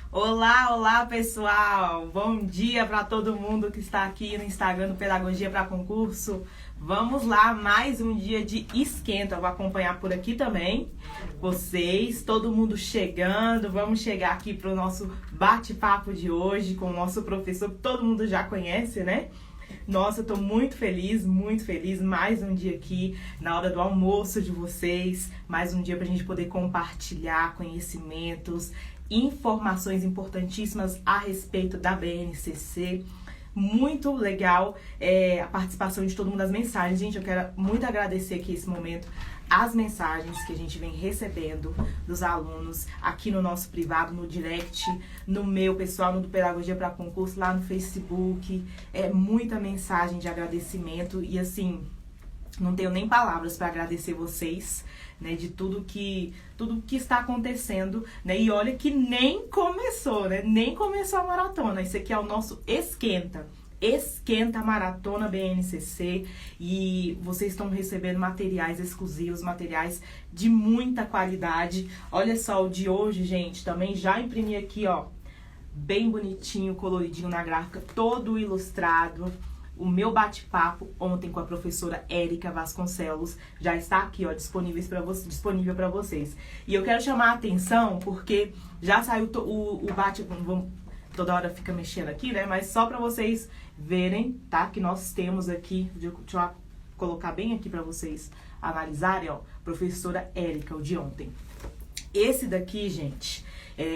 Olá, olá pessoal! Bom dia para todo mundo que está aqui no Instagram do Pedagogia para Concurso. Vamos lá, mais um dia de esquenta. Eu vou acompanhar por aqui também vocês, todo mundo chegando. Vamos chegar aqui para o nosso bate-papo de hoje com o nosso professor que todo mundo já conhece, né? Nossa, eu tô muito feliz, mais um dia aqui na hora do almoço de vocês, mais um dia pra gente poder compartilhar conhecimentos, informações importantíssimas a respeito da BNCC. Muito legal a participação de todo mundo das mensagens. Gente, eu quero muito agradecer aqui esse momento as mensagens que a gente vem recebendo dos alunos aqui no nosso privado, no direct, no meu pessoal, no do Pedagogia para Concurso, lá no Facebook. É muita mensagem de agradecimento e assim, não tenho nem palavras para agradecer vocês, né, de tudo que está acontecendo, né? E olha que nem começou, né? Nem começou a maratona. Isso aqui é o nosso Esquenta Maratona BNCC, e vocês estão recebendo materiais exclusivos, materiais de muita qualidade. Olha só o de hoje, gente, também já imprimi aqui, ó, bem bonitinho, coloridinho na gráfica, todo ilustrado. O meu bate-papo ontem com a professora Érica Vasconcelos já está aqui, ó, disponível para vocês. E eu quero chamar a atenção porque já saiu o bate-papo, toda hora fica mexendo aqui, né? Mas só para vocês verem, tá? Que nós temos aqui, deixa eu colocar bem aqui para vocês analisarem, ó, professora Érica, o de ontem. Esse daqui, gente,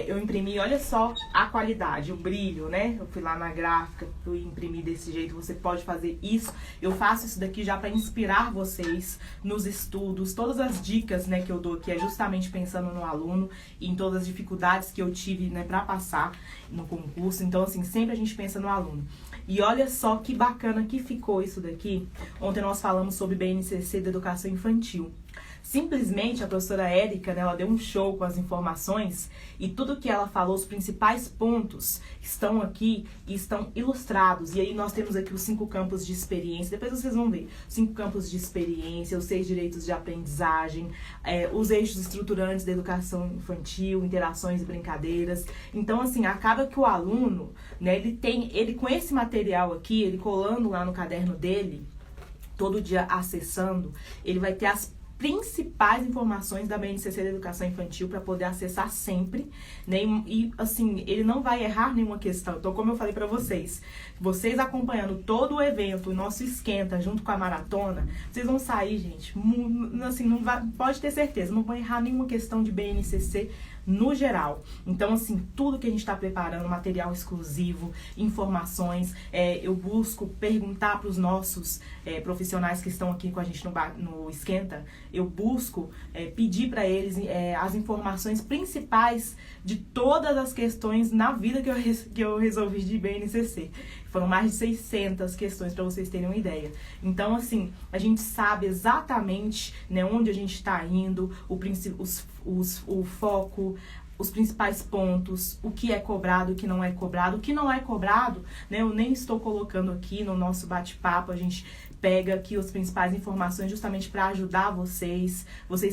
eu imprimi, olha só a qualidade, o brilho, né? Eu fui lá na gráfica, fui imprimir desse jeito, você pode fazer isso. Eu faço isso daqui já para inspirar vocês nos estudos. Todas as dicas, né, que eu dou aqui é justamente pensando no aluno e em todas as dificuldades que eu tive, né, para passar no concurso. Então, assim, sempre a gente pensa no aluno. E olha só que bacana que ficou isso daqui. Ontem nós falamos sobre BNCC da educação infantil. Simplesmente a professora Érica, né, ela deu um show com as informações e tudo que ela falou, os principais pontos estão aqui e estão ilustrados. E aí nós temos aqui os 5 campos de experiência, depois vocês vão ver, 5 campos de experiência, os 6 direitos de aprendizagem, os eixos estruturantes da educação infantil, interações e brincadeiras. Então, assim, acaba que o aluno, né, ele com esse material aqui, ele colando lá no caderno dele, todo dia acessando, ele vai ter as principais informações da BNCC da Educação Infantil para poder acessar sempre, né? E assim, ele não vai errar nenhuma questão. Então, como eu falei para vocês acompanhando todo o evento, o nosso esquenta junto com a maratona, vocês vão sair, gente, assim, não vai, pode ter certeza, não vão errar nenhuma questão de BNCC no geral. Então, assim, tudo que a gente está preparando, material exclusivo, informações, eu busco perguntar para os nossos profissionais que estão aqui com a gente no Esquenta, eu busco pedir para eles as informações principais de todas as questões na vida que eu resolvi de BNCC. Foram mais de 600 questões para vocês terem uma ideia. Então, assim, a gente sabe exatamente, né, onde a gente está indo, o foco, os principais pontos, o que é cobrado, o que não é cobrado. O que não é cobrado, né, eu nem estou colocando aqui no nosso bate-papo, a gente pega aqui as principais informações justamente para ajudar vocês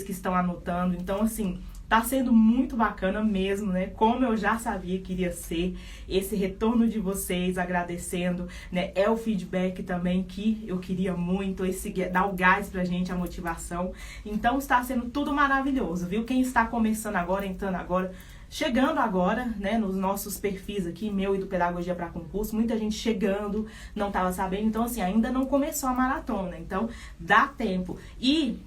que estão anotando. Então, assim, tá sendo muito bacana mesmo, né? Como eu já sabia que iria ser esse retorno de vocês, agradecendo, né? É o feedback também que eu queria muito, dar o gás pra gente, a motivação. Então, está sendo tudo maravilhoso, viu? Quem está começando agora, entrando agora, chegando agora, né, nos nossos perfis aqui, meu e do Pedagogia para Concurso, muita gente chegando, não estava sabendo, então, assim, ainda não começou a maratona, então, dá tempo. E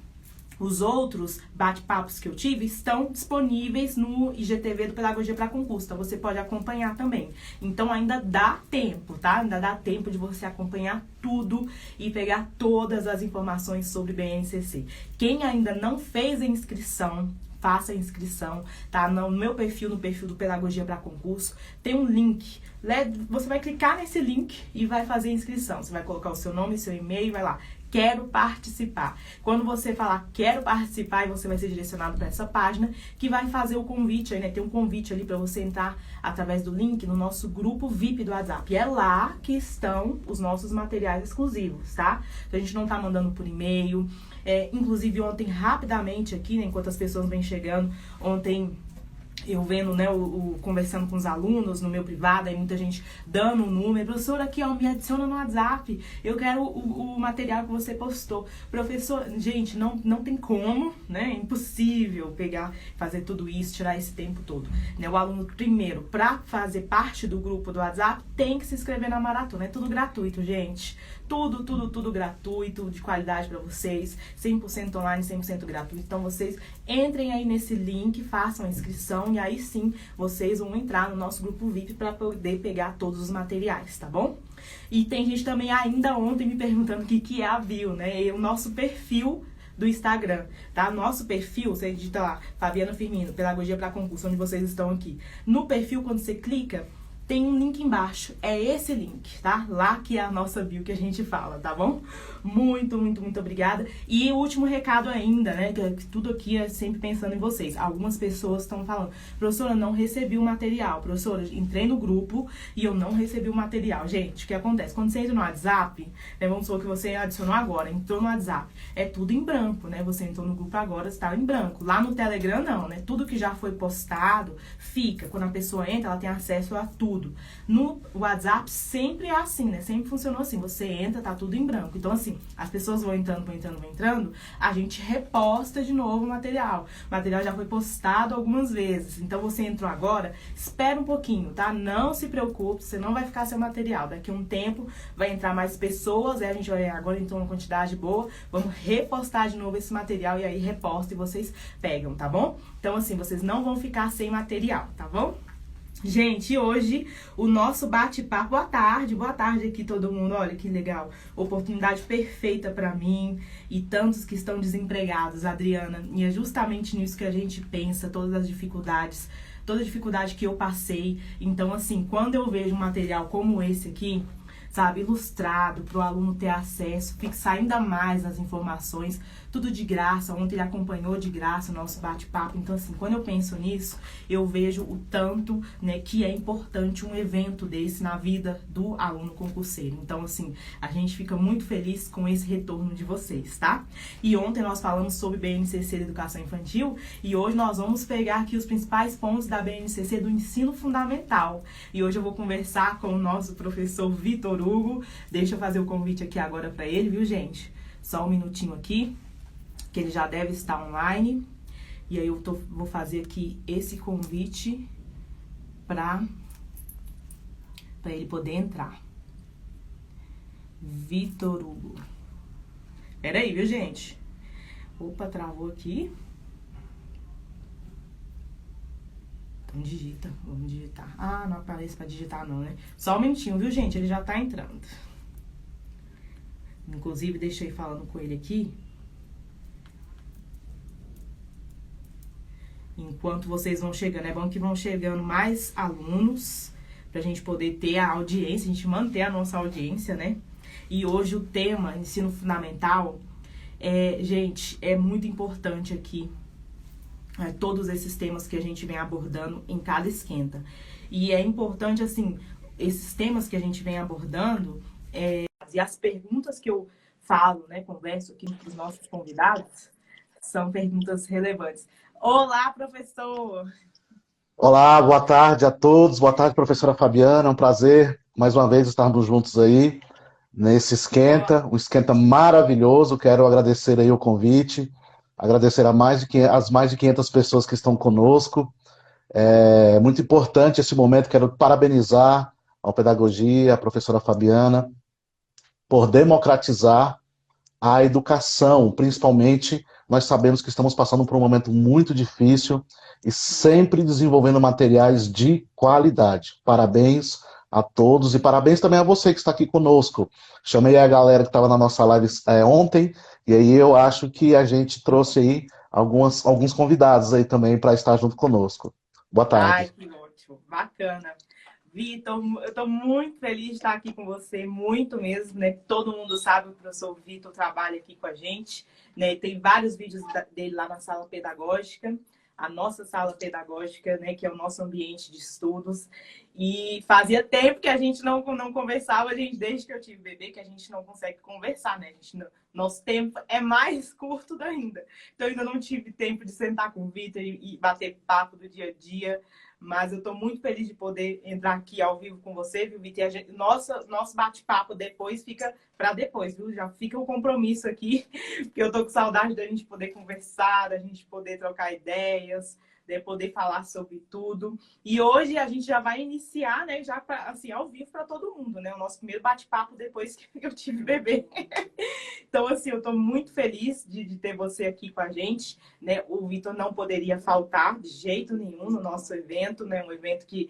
os outros bate-papos que eu tive estão disponíveis no IGTV do Pedagogia para Concurso, então você pode acompanhar também. Então ainda dá tempo, tá? Ainda dá tempo de você acompanhar tudo e pegar todas as informações sobre BNCC. Quem ainda não fez a inscrição, faça a inscrição, tá? No meu perfil, no perfil do Pedagogia para Concurso, tem um link. Você vai clicar nesse link e vai fazer a inscrição. Você vai colocar o seu nome, seu e-mail, vai lá. Quero participar. Quando você falar quero participar, você vai ser direcionado para essa página que vai fazer o convite aí, né? Tem um convite ali para você entrar através do link no nosso grupo VIP do WhatsApp. E é lá que estão os nossos materiais exclusivos, tá? Então, a gente não tá mandando por e-mail. Inclusive ontem, rapidamente aqui, né, enquanto as pessoas vêm chegando, ontem eu vendo, né, conversando com os alunos no meu privado, aí muita gente dando um número, professor, aqui ó, me adiciona no WhatsApp, eu quero o material que você postou. Professor, gente, não tem como, né, é impossível pegar, fazer tudo isso, tirar esse tempo todo, né, o aluno primeiro, para fazer parte do grupo do WhatsApp, tem que se inscrever na maratona, é tudo gratuito, gente, tudo gratuito, de qualidade para vocês, 100% online, 100% gratuito, então vocês entrem aí nesse link, façam a inscrição e aí sim vocês vão entrar no nosso grupo VIP para poder pegar todos os materiais, tá bom? E tem gente também ainda ontem me perguntando o que é a bio, né? E o nosso perfil do Instagram, tá? Nosso perfil, você digita lá, Fabiana Firmino, Pedagogia para Concurso, onde vocês estão aqui. No perfil, quando você clica, tem um link embaixo, é esse link, tá? Lá que é a nossa bio que a gente fala, tá bom? Muito obrigada. E o último recado ainda, né? Que tudo aqui é sempre pensando em vocês. Algumas pessoas estão falando, professora, não recebi o material. Professora, entrei no grupo e eu não recebi o material. Gente, o que acontece? Quando você entra no WhatsApp, né, vamos supor que você adicionou agora, entrou no WhatsApp, é tudo em branco, né? Você entrou no grupo agora, está em branco. Lá no Telegram, não, né? Tudo que já foi postado, fica. Quando a pessoa entra, ela tem acesso a tudo. No WhatsApp sempre é assim, né? Sempre funcionou assim. Você entra, tá tudo em branco. Então, assim, as pessoas vão entrando, a gente reposta de novo o material. O material já foi postado algumas vezes. Então, você entrou agora, espera um pouquinho, tá? Não se preocupe, você não vai ficar sem material. Daqui a um tempo vai entrar mais pessoas, aí a gente vai agora então uma quantidade boa. Vamos repostar de novo esse material e aí reposta e vocês pegam, tá bom? Então, assim, vocês não vão ficar sem material, tá bom? Gente, hoje o nosso bate-papo, boa tarde aqui todo mundo, olha que legal, oportunidade perfeita pra mim e tantos que estão desempregados, Adriana, e é justamente nisso que a gente pensa, todas as dificuldades, toda a dificuldade que eu passei, então assim, quando eu vejo um material como esse aqui, sabe, ilustrado, para o aluno ter acesso, fixar ainda mais as informações, tudo de graça. Ontem ele acompanhou de graça o nosso bate-papo. Então, assim, quando eu penso nisso, eu vejo o tanto, né, que é importante um evento desse na vida do aluno concurseiro. Então, assim, a gente fica muito feliz com esse retorno de vocês, tá? E ontem nós falamos sobre BNCC da Educação Infantil e hoje nós vamos pegar aqui os principais pontos da BNCC do ensino fundamental. E hoje eu vou conversar com o nosso professor Vitor Hugo. Deixa eu fazer o convite aqui agora para ele, viu, gente? Só um minutinho aqui, que ele já deve estar online. E aí eu vou fazer aqui esse convite para ele poder entrar. Vitor Hugo. Pera aí, viu, gente? Opa, travou aqui. Então digita, vamos digitar. Ah, não aparece para digitar não, né? Só um minutinho, viu, gente? Ele já tá entrando. Inclusive, deixa eu ir falando com ele aqui. Enquanto vocês vão chegando, é bom que vão chegando mais alunos pra gente poder ter a audiência, a gente manter a nossa audiência, né? E hoje o tema ensino fundamental, gente, é muito importante aqui. Todos esses temas que a gente vem abordando em cada esquenta. E é importante, assim, esses temas que a gente vem abordando, e as perguntas que eu falo, né, converso aqui com os nossos convidados, são perguntas relevantes. Olá, professor! Olá, boa tarde a todos. Boa tarde, professora Fabiana. É um prazer, mais uma vez, estarmos juntos aí nesse esquenta, um esquenta maravilhoso. Quero agradecer aí o convite, agradecer as mais de 500 pessoas que estão conosco. É muito importante esse momento. Quero parabenizar a Pedagogia, a professora Fabiana, por democratizar a educação, principalmente, nós sabemos que estamos passando por um momento muito difícil e sempre desenvolvendo materiais de qualidade. Parabéns a todos e parabéns também a você que está aqui conosco. Chamei a galera que estava na nossa live ontem e aí eu acho que a gente trouxe aí alguns convidados aí também para estar junto conosco. Boa Ai, tarde. que ótimo, bacana. Vitor, eu estou muito feliz de estar aqui com você, muito mesmo, né? Todo mundo sabe que o professor Vitor trabalha aqui com a gente, né? Tem vários vídeos dele lá na sala pedagógica, a nossa sala pedagógica, né? Que é o nosso ambiente de estudos. E fazia tempo que a gente não conversava, a gente, desde que eu tive bebê, que a gente não consegue conversar, né? Nosso tempo é mais curto ainda. Então, eu ainda não tive tempo de sentar com o Vitor e bater papo do dia a dia. Mas eu estou muito feliz de poder entrar aqui ao vivo com você, viu, Vitor? Nosso bate-papo depois fica para depois, viu? Já fica o compromisso aqui, porque eu estou com saudade da gente poder conversar, da gente poder trocar ideias, de poder falar sobre tudo. E hoje a gente já vai iniciar, né, já pra, assim, ao vivo para todo mundo, né? O nosso primeiro bate-papo depois que eu tive bebê. Então, assim, eu estou muito feliz de ter você aqui com a gente, né? O Vitor não poderia faltar de jeito nenhum no nosso evento, né? Um evento que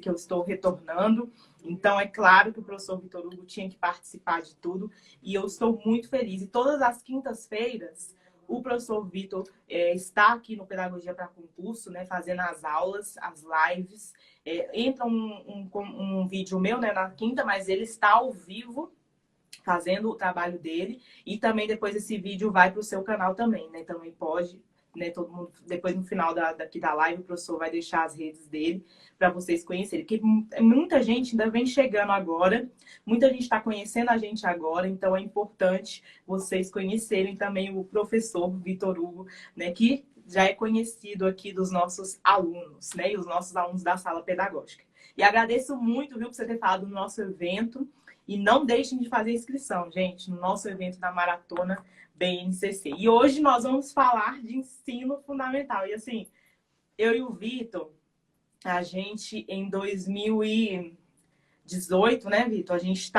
eu estou retornando. Então, é claro que o professor Vitor Hugo tinha que participar de tudo. E eu estou muito feliz. E todas as quintas-feiras, o professor Vitor está aqui no Pedagogia para Concurso, né, fazendo as aulas, as lives. Entra um vídeo meu, né, na quinta, mas ele está ao vivo fazendo o trabalho dele. E também depois esse vídeo vai para o seu canal também, né? Também pode, né? Todo mundo, depois no final daqui da live, o professor vai deixar as redes dele para vocês conhecerem. Porque muita gente ainda vem chegando agora, muita gente está conhecendo a gente agora, então é importante vocês conhecerem também o professor Vitor Hugo, né? Que já é conhecido aqui dos nossos alunos, né? E os nossos alunos da sala pedagógica. E agradeço muito, viu, por você ter falado do nosso evento. E não deixem de fazer inscrição, gente, no nosso evento da Maratona BNCC. E hoje nós vamos falar de ensino fundamental. E assim, eu e o Vitor, a gente em 2018, né, Vitor? A gente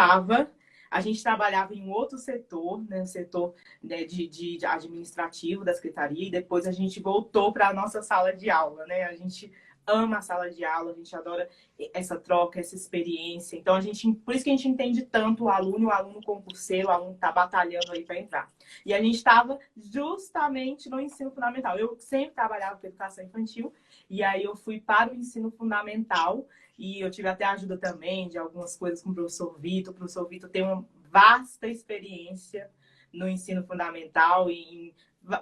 trabalhava em outro setor, né, o setor, né, de administrativo da secretaria, e depois a gente voltou para a nossa sala de aula, né? A gente ama a sala de aula, a gente adora essa troca, essa experiência. Então, por isso que a gente entende tanto o aluno concurseiro, o aluno que está batalhando aí para entrar. E a gente estava justamente no ensino fundamental. Eu sempre trabalhava com educação infantil, e aí eu fui para o ensino fundamental, e eu tive até ajuda também de algumas coisas com o professor Vitor. O professor Vitor tem uma vasta experiência no ensino fundamental, em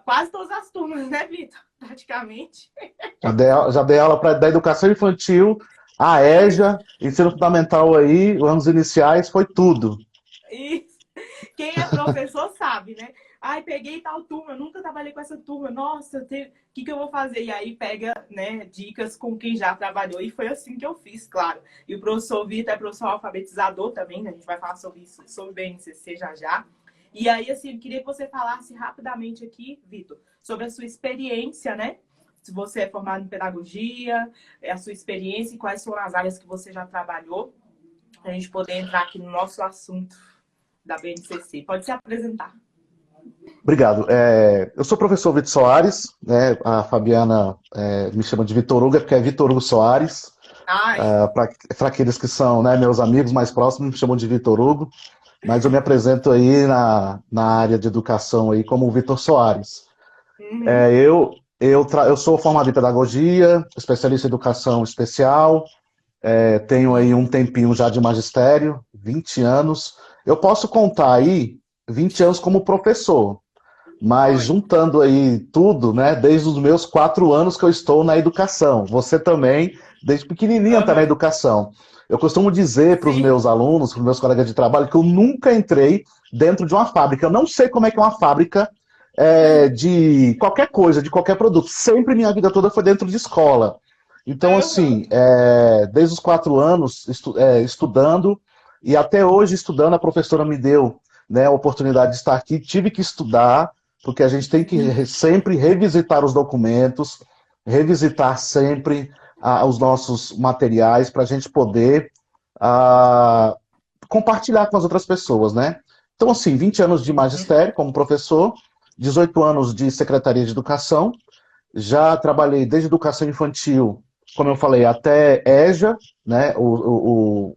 quase todas as turmas, né, Vitor? Praticamente. Já dei aula da educação infantil, a EJA, ensino fundamental aí, os anos iniciais, foi tudo. Isso. Quem é professor sabe, né? Ai, peguei tal turma, eu nunca trabalhei com essa turma. Nossa, o que eu vou fazer? E aí pega, né, dicas com quem já trabalhou. E foi assim que eu fiz, claro. E o professor Vitor é professor alfabetizador também, né? A gente vai falar sobre isso, sobre o BNCC já já. E aí, assim, eu queria que você falasse rapidamente aqui, Vitor, sobre a sua experiência, né? Se você é formado em pedagogia, a sua experiência e quais foram as áreas que você já trabalhou, para a gente poder entrar aqui no nosso assunto da BNCC. Pode se apresentar. Obrigado. Eu sou o professor Vitor Soares, né? A Fabiana me chama de Vitor Hugo, porque é Vitor Hugo Soares. Para aqueles que são, né, meus amigos mais próximos, me chamam de Vitor Hugo. Mas eu me apresento aí na área de educação aí como Vitor Soares. Uhum. Eu sou formado em pedagogia, especialista em educação especial, tenho aí um tempinho já de magistério, 20 anos. Eu posso contar aí 20 anos como professor, mas juntando aí tudo, né, desde os meus 4 anos que eu estou na educação. Você também, desde pequenininha, está na educação. Eu costumo dizer para os meus alunos, para os meus colegas de trabalho, que eu nunca entrei dentro de uma fábrica. Eu não sei como é que é uma fábrica de qualquer coisa, de qualquer produto. Sempre minha vida toda foi dentro de escola. Então, assim, desde os 4 anos estudando, e até hoje estudando, a professora me deu, né, a oportunidade de estar aqui. Tive que estudar, porque a gente tem que sempre revisitar os documentos, revisitar sempre os nossos materiais para a gente poder compartilhar com as outras pessoas, né? Então, assim, 20 anos de magistério como professor, 18 anos de secretaria de educação, já trabalhei desde educação infantil, como eu falei, até EJA, né, o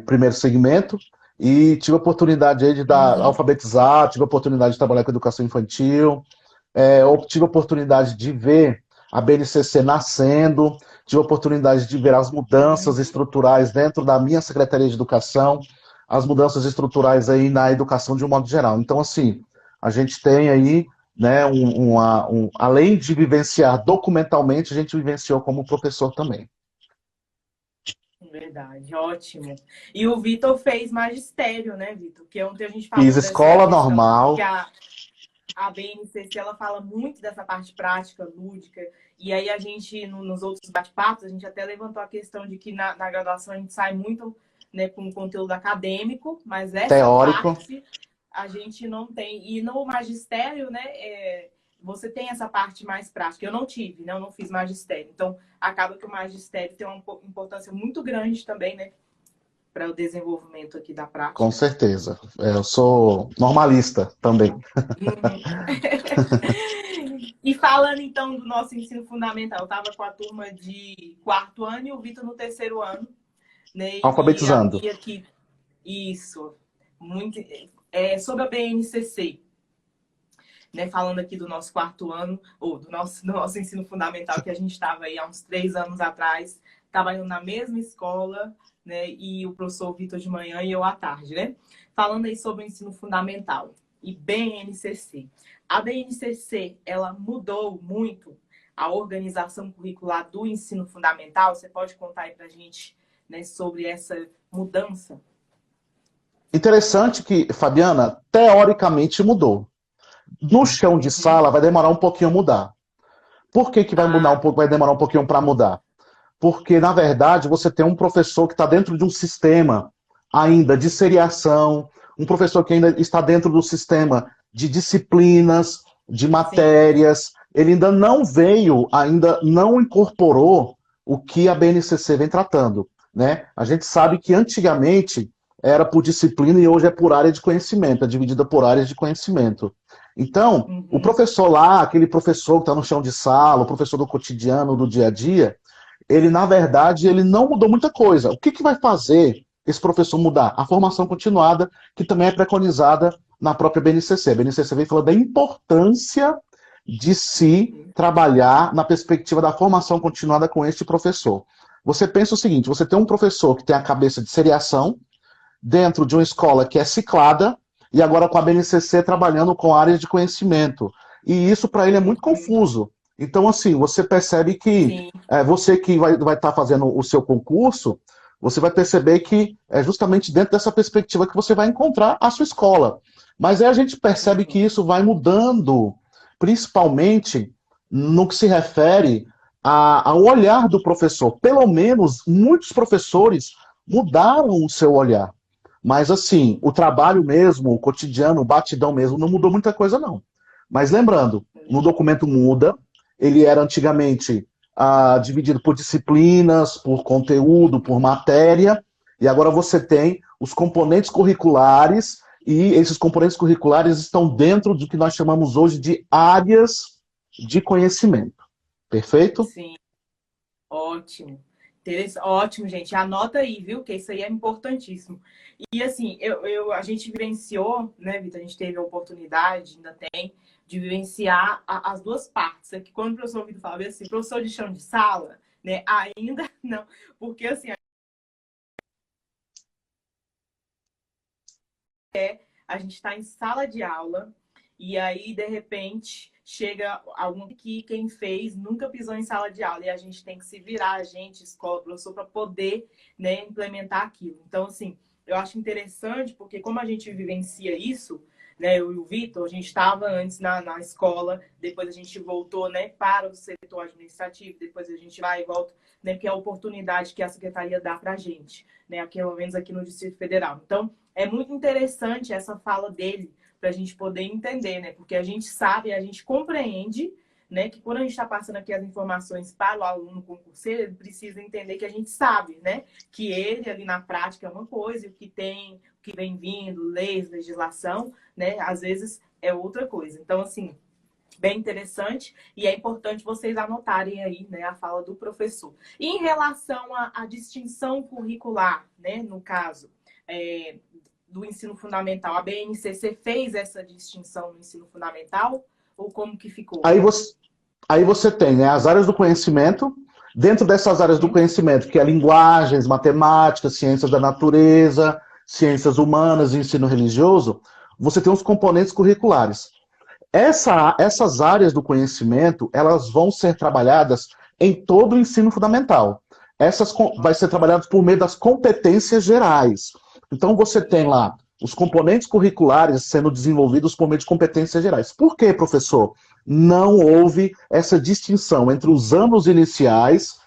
primeiro segmento, e tive a oportunidade aí de alfabetizar, tive a oportunidade de trabalhar com educação infantil, tive a oportunidade de ver a BNCC nascendo, tive a oportunidade de ver as mudanças estruturais dentro da minha Secretaria de Educação, as mudanças estruturais aí na educação de um modo geral. Então, assim, a gente tem aí, né, além de vivenciar documentalmente, a gente vivenciou como professor também. Verdade, ótimo. E o Vitor fez magistério, né, Vitor? Que ontem a gente falou Fiz dessa escola questão que normal. a BNCC ela fala muito dessa parte prática, lúdica, e aí a gente, nos outros bate-papos, a gente até levantou a questão de que na graduação a gente sai muito, né, com conteúdo acadêmico, mas essa Teórico. parte a gente não tem. E no magistério, né, você tem essa parte mais prática. Eu não tive, né, eu não fiz magistério. Então, acaba que o magistério tem uma importância muito grande também, né, para o desenvolvimento aqui da Com prática. certeza. Eu sou normalista também. Uhum. E falando então do nosso ensino fundamental, eu estava com a turma de quarto ano e o Vitor no terceiro ano, né? E a Alfabetizando. Bia aqui, isso, muito, sobre a BNCC, né? Falando aqui do nosso quarto ano, ou do nosso ensino fundamental, que a gente estava aí há uns 3 anos atrás, trabalhando na mesma escola, né? E o professor Vitor de manhã e eu à tarde, né? Falando aí sobre o ensino fundamental e BNCC. A BNCC, ela mudou muito a organização curricular do ensino fundamental. Você pode contar aí pra gente, né, sobre essa mudança? Interessante que, Fabiana, teoricamente mudou. No chão de Uhum. sala vai demorar um pouquinho a mudar. Por que que vai mudar um Ah, pouco, vai demorar um pouquinho para mudar? Porque, na verdade, você tem um professor que está dentro de um sistema ainda de seriação, um professor que ainda está dentro do sistema de disciplinas, de sim. matérias. Ele ainda não veio, ainda não incorporou o que a BNCC vem tratando, né? A gente sabe que antigamente era por disciplina e hoje é por área de conhecimento, é dividida por áreas de conhecimento. Então, o Uhum. professor lá, aquele professor que está no chão de sala, o professor do cotidiano, do dia a dia, ele, na verdade, ele não mudou muita coisa. O que que vai fazer esse professor mudar? A formação continuada, que também é preconizada na própria BNCC. A BNCC vem falando da importância de se trabalhar na perspectiva da formação continuada com este professor. Você pensa o seguinte, você tem um professor que tem a cabeça de seriação, dentro de uma escola que é ciclada, e agora com a BNCC trabalhando com áreas de conhecimento. E isso para ele é muito Uhum. confuso. Então, assim, você percebe que Sim. você que vai estar fazendo o seu concurso, você vai perceber que é justamente dentro dessa perspectiva que você vai encontrar a sua escola. Mas aí a gente percebe que Uhum. isso vai mudando, principalmente no que se refere ao olhar do professor. Pelo menos muitos professores mudaram o seu olhar. Mas assim, o trabalho mesmo, o cotidiano, o batidão mesmo, não mudou muita coisa, não. Mas lembrando, no documento muda, ele era antigamente dividido por disciplinas, por conteúdo, por matéria, e agora você tem os componentes curriculares, e esses componentes curriculares estão dentro do que nós chamamos hoje de áreas de conhecimento. Perfeito? Sim. Ótimo. Ótimo, gente. Anota aí, viu? Que isso aí é importantíssimo. E assim, a gente vivenciou, né, Vitor? A gente teve a oportunidade, ainda tem, de vivenciar as duas partes. É que quando o professor Vitor falava assim, professor de chão de sala, né? Ainda não. Porque assim, a gente está em sala de aula e aí, de repente, chega algum que quem fez nunca pisou em sala de aula e a gente tem que se virar, a gente, escola, professor, para poder, né, implementar aquilo. Então, assim, eu acho interessante porque como a gente vivencia isso, né, eu e o Vitor, a gente estava antes na escola, depois a gente voltou, né, para o setor administrativo, depois a gente vai e volta, né, que é a oportunidade que a secretaria dá para a gente, né, aqui, pelo menos aqui no Distrito Federal. Então, é muito interessante essa fala dele para a gente poder entender, né? Porque a gente sabe, a gente compreende, né? Que quando a gente está passando aqui as informações para o aluno concurseiro, ele precisa entender que a gente sabe, né? Que ele ali na prática é uma coisa, e o que tem, o que vem vindo, leis, legislação, né? Às vezes é outra coisa. Então, assim, bem interessante e é importante vocês anotarem aí, né, a fala do professor. E em relação à distinção curricular, né, no caso do ensino fundamental, a BNCC fez essa distinção no ensino fundamental ou como que ficou? Aí você tem, né, as áreas do conhecimento, dentro dessas áreas do Uhum. conhecimento, que é linguagens, matemática, ciências da natureza, ciências humanas e ensino religioso, você tem os componentes curriculares. Essas áreas do conhecimento, elas vão ser trabalhadas em todo o ensino fundamental. vai ser trabalhado por meio das competências gerais. Então você tem lá os componentes curriculares sendo desenvolvidos por meio de competências gerais. Por quê, professor? Não houve essa distinção entre os anos iniciais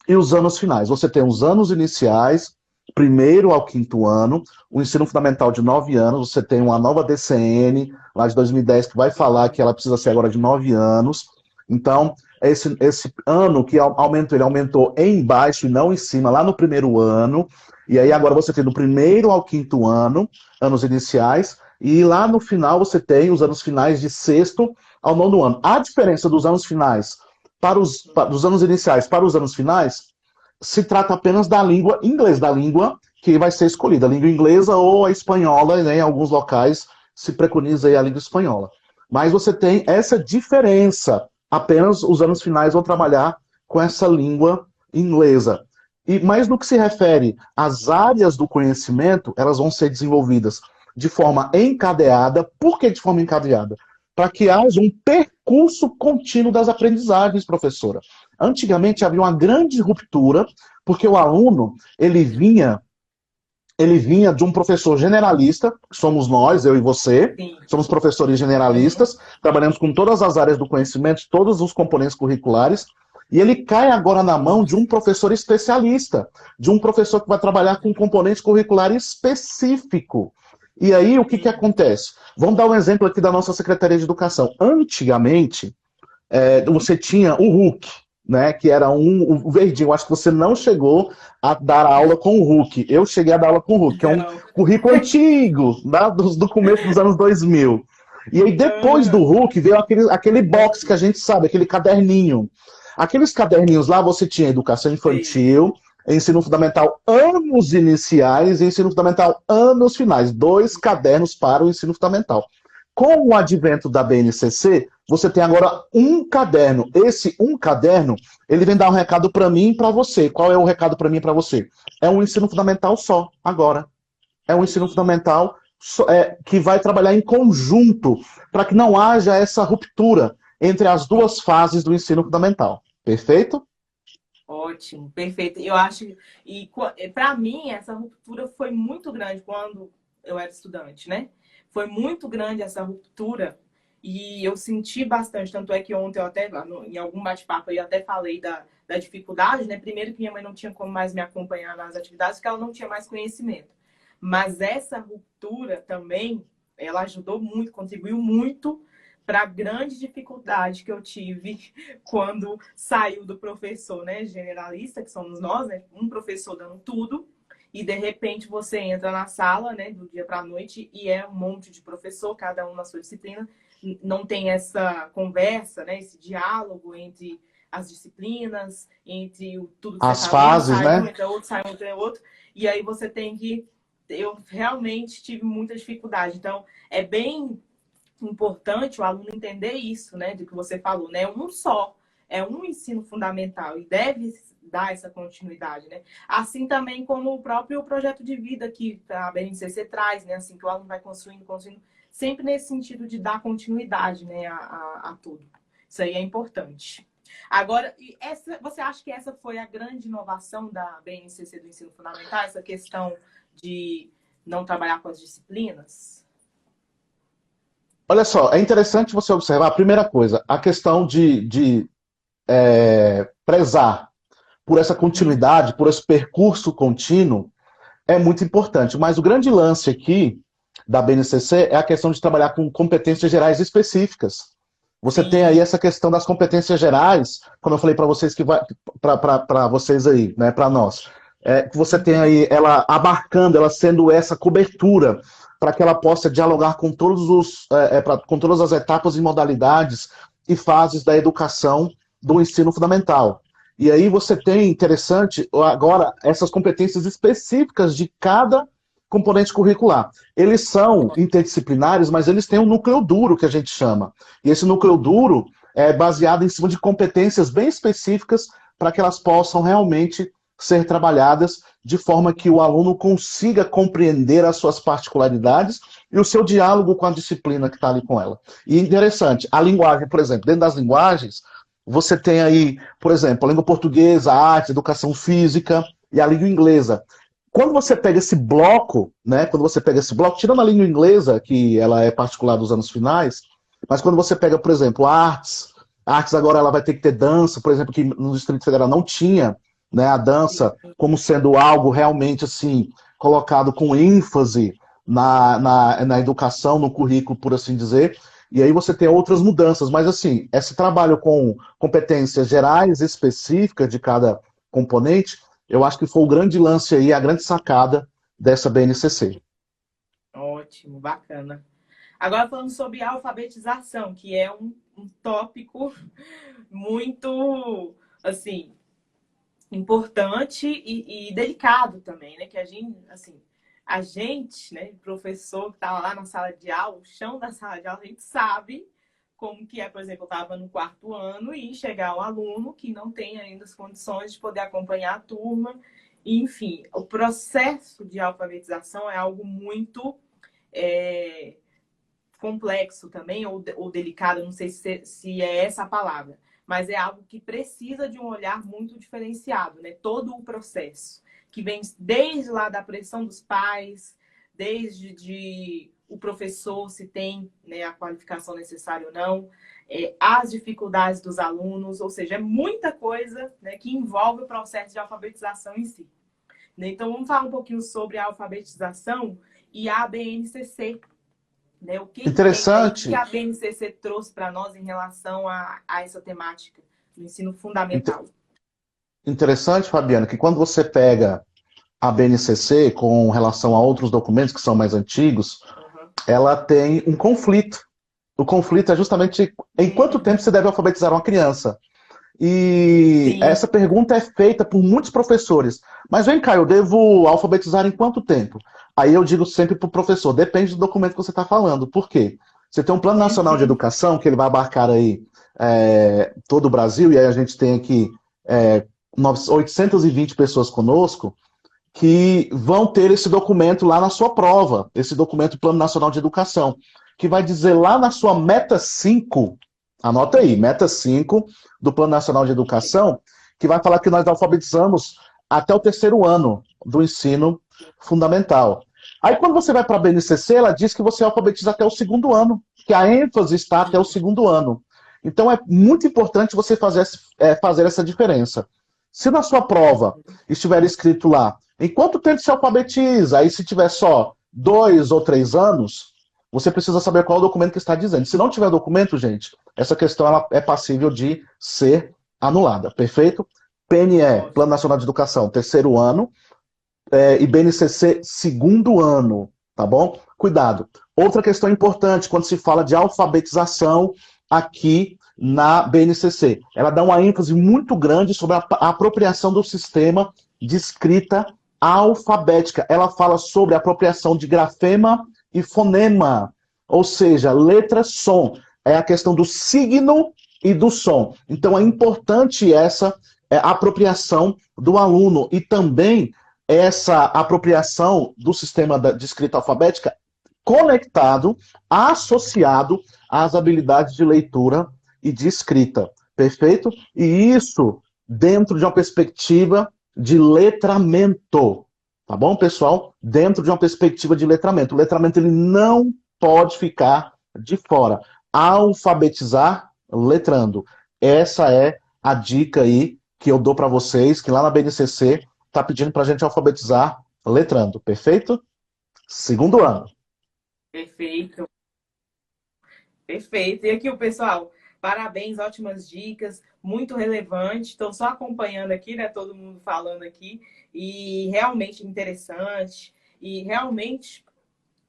e os anos finais. Você tem os anos iniciais, primeiro ao quinto ano, o ensino fundamental de 9 anos, você tem uma nova DCN, lá de 2010, que vai falar que ela precisa ser agora de 9 anos. Então, esse ano que aumentou, ele aumentou embaixo e não em cima, lá no primeiro ano. E aí agora você tem do primeiro ao quinto ano, anos iniciais, e lá no final você tem os anos finais de sexto ao nono ano. A diferença dos anos finais dos anos iniciais para os anos finais se trata apenas da língua inglesa, da língua que vai ser escolhida, a língua inglesa ou a espanhola, né, em alguns locais se preconiza aí a língua espanhola. Mas você tem essa diferença, apenas os anos finais vão trabalhar com essa língua inglesa. Mas no que se refere às áreas do conhecimento, elas vão ser desenvolvidas de forma encadeada. Por que de forma encadeada? Para que haja um percurso contínuo das aprendizagens, professora. Antigamente havia uma grande ruptura, porque o aluno, ele vinha de um professor generalista, que somos nós, eu e você, Sim. somos professores generalistas, trabalhamos com todas as áreas do conhecimento, todos os componentes curriculares, e ele cai agora na mão de um professor especialista, de um professor que vai trabalhar com um componente curricular específico. E aí, o que acontece? Vamos dar um exemplo aqui da nossa Secretaria de Educação. Antigamente, você tinha o RUC, né, que era o verdinho. Eu acho que você não chegou a dar aula com o RUC. Eu cheguei a dar aula com o RUC, que é um currículo antigo, do começo dos anos 2000. E aí, depois do RUC, veio aquele box que a gente sabe, aquele caderninho. Aqueles caderninhos lá, você tinha educação infantil, ensino fundamental anos iniciais e ensino fundamental anos finais. 2 cadernos para o ensino fundamental. Com o advento da BNCC, você tem agora um caderno. Esse um caderno, ele vem dar um recado para mim e para você. Qual é o recado para mim e para você? É um ensino fundamental só, agora. É um ensino fundamental que vai trabalhar em conjunto, para que não haja essa ruptura entre as duas fases do ensino fundamental. Perfeito? Ótimo, perfeito. Eu acho, e para mim, essa ruptura foi muito grande quando eu era estudante, né? Foi muito grande essa ruptura e eu senti bastante. Tanto é que ontem, eu até, em algum bate-papo, eu até falei da dificuldade, né? Primeiro que minha mãe não tinha como mais me acompanhar nas atividades, porque ela não tinha mais conhecimento. Mas essa ruptura também, ela ajudou muito, contribuiu muito para a grande dificuldade que eu tive quando saiu do professor, né, generalista, que somos nós, né, um professor dando tudo, e de repente você entra na sala, né, do dia para a noite, e é um monte de professor, cada um na sua disciplina, não tem essa conversa, né, esse diálogo entre as disciplinas, entre tudo que as você fases, sai né? um, entra outro, sai um, entra outro, e aí você tem que... Eu realmente tive muita dificuldade, então é bem importante o aluno entender isso, né, do que você falou, né, um só, é um ensino fundamental e deve dar essa continuidade, né, assim também como o próprio projeto de vida que a BNCC traz, né, assim que o aluno vai construindo, sempre nesse sentido de dar continuidade, né, a tudo. Isso aí é importante. Agora, você acha que essa foi a grande inovação da BNCC do ensino fundamental, essa questão de não trabalhar com as disciplinas? Olha só, é interessante você observar, a primeira coisa, a questão de prezar por essa continuidade, por esse percurso contínuo, é muito importante. Mas o grande lance aqui da BNCC é a questão de trabalhar com competências gerais específicas. Você tem aí essa questão das competências gerais, como eu falei para vocês, que vai para vocês aí, né, para nós. Que você tem aí ela abarcando, ela sendo essa cobertura para que ela possa dialogar com com todas as etapas e modalidades e fases da educação do ensino fundamental. E aí você tem, interessante, agora, essas competências específicas de cada componente curricular. Eles são interdisciplinares, mas eles têm um núcleo duro, que a gente chama. E esse núcleo duro é baseado em cima de competências bem específicas para que elas possam realmente ser trabalhadas de forma que o aluno consiga compreender as suas particularidades e o seu diálogo com a disciplina que está ali com ela. E interessante, a linguagem, por exemplo, dentro das linguagens, você tem aí, por exemplo, a língua portuguesa, a arte, a educação física e a língua inglesa. Quando você pega esse bloco, né? Quando você pega esse bloco, tirando a língua inglesa, que ela é particular dos anos finais, mas quando você pega, por exemplo, artes agora ela vai ter que ter dança, por exemplo, que no Distrito Federal não tinha, né, a dança como sendo algo realmente assim, colocado com ênfase na educação, no currículo, por assim dizer. E aí você tem outras mudanças, mas assim, esse trabalho com competências gerais específicas de cada componente, eu acho que foi o grande lance aí, a grande sacada dessa BNCC. Ótimo, bacana. Agora falando sobre alfabetização, que é um tópico muito, assim, importante e delicado também, né? Que a gente, né, professor que estava lá na sala de aula, o chão da sala de aula, a gente sabe como que é, por exemplo, eu estava no quarto ano e chegar um aluno que não tem ainda as condições de poder acompanhar a turma. Enfim, o processo de alfabetização é algo muito complexo também, ou delicado, não sei se é essa a palavra, mas é algo que precisa de um olhar muito diferenciado, né? Todo o processo, que vem desde lá da pressão dos pais, desde o professor, se tem, né, a qualificação necessária ou não, as dificuldades dos alunos, ou seja, é muita coisa, né, que envolve o processo de alfabetização em si. Então, vamos falar um pouquinho sobre a alfabetização e a BNCC, né? O que tem aí, o que Interessante, a BNCC trouxe para nós em relação a essa temática do ensino fundamental? interessante, Fabiana, que quando você pega a BNCC com relação a outros documentos que são mais antigos, Uhum. ela tem um conflito. O conflito é justamente em quanto tempo você deve alfabetizar uma criança. E Sim. essa pergunta é feita por muitos professores. Mas vem cá, eu devo alfabetizar em quanto tempo? Aí eu digo sempre para o professor, depende do documento que você está falando. Por quê? Você tem um Plano Nacional de Uhum. Educação, que ele vai abarcar aí todo o Brasil, e aí a gente tem aqui 820 pessoas conosco, que vão ter esse documento lá na sua prova, esse documento Plano Nacional de Educação, que vai dizer lá na sua meta 5, anota aí, meta 5 do Plano Nacional de Educação, que vai falar que nós alfabetizamos até o terceiro ano do ensino fundamental. Aí quando você vai para a BNCC, ela diz que você alfabetiza até o segundo ano, que a ênfase está até o segundo ano. Então é muito importante você fazer essa diferença. Se na sua prova estiver escrito lá, em quanto tempo se alfabetiza? Aí se tiver só 2 ou 3 anos, você precisa saber qual é o documento que está dizendo. Se não tiver documento, gente, essa questão ela é passível de ser anulada. Perfeito? PNE, Plano Nacional de Educação, terceiro ano, e BNCC, segundo ano. Tá bom? Cuidado. Outra questão importante quando se fala de alfabetização aqui na BNCC. Ela dá uma ênfase muito grande sobre a apropriação do sistema de escrita alfabética. Ela fala sobre a apropriação de grafema e fonema, ou seja, letra, som. É a questão do signo e do som. Então é importante essa apropriação do aluno e também essa apropriação do sistema de escrita alfabética conectado, associado às habilidades de leitura e de escrita. Perfeito? E isso dentro de uma perspectiva de letramento. Tá bom, pessoal? Dentro de uma perspectiva de letramento. O letramento ele não pode ficar de fora. Alfabetizar letrando. Essa é a dica aí que eu dou para vocês, que lá na BNCC está pedindo para a gente alfabetizar letrando. Perfeito? Segundo ano. Perfeito, perfeito. E aqui o pessoal, parabéns, ótimas dicas, muito relevante. Estou só acompanhando aqui, né? Todo mundo falando aqui. E realmente interessante. E realmente,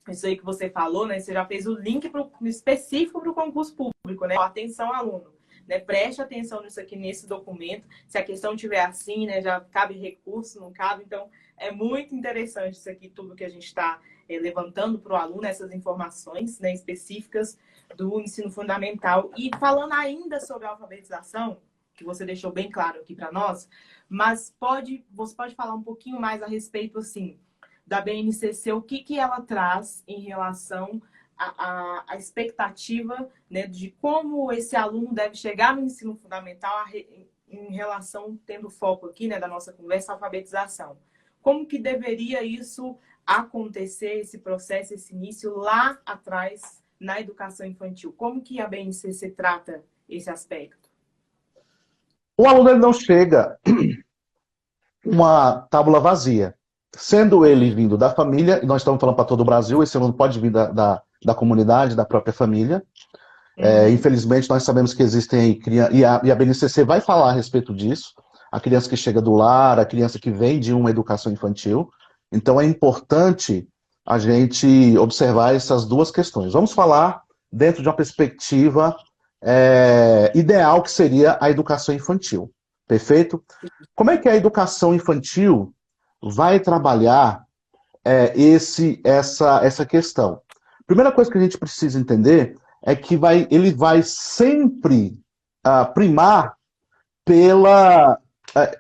isso aí que você falou, né? Você já fez o link específico para o concurso público, né? Atenção, aluno. Né? Preste atenção nisso aqui, nesse documento. Se a questão tiver assim, né? Já cabe recurso, não cabe. Então, é muito interessante isso aqui, tudo que a gente está levantando para o aluno, essas informações, né, específicas do ensino fundamental. E falando ainda sobre a alfabetização, que você deixou bem claro aqui para nós, mas você pode falar um pouquinho mais a respeito, assim, da BNCC, o que ela traz em relação a expectativa, né, de como esse aluno deve chegar no ensino fundamental em relação, tendo foco aqui, né, da nossa conversa, alfabetização. Como que deveria isso acontecer, esse processo, esse início lá atrás na educação infantil? Como que a BNCC trata esse aspecto? O aluno ele não chega uma tábula vazia. Sendo ele vindo da família, e nós estamos falando para todo o Brasil, esse aluno pode vir da comunidade, da própria família. Infelizmente, nós sabemos que existem aí, e a BNCC vai falar a respeito disso, a criança que chega do lar, a criança que vem de uma educação infantil. Então, é importante a gente observar essas duas questões. Vamos falar dentro de uma perspectiva ideal, que seria a educação infantil. Perfeito? Como é que a educação infantil vai trabalhar essa questão? Primeira coisa que a gente precisa entender é que ele vai sempre primar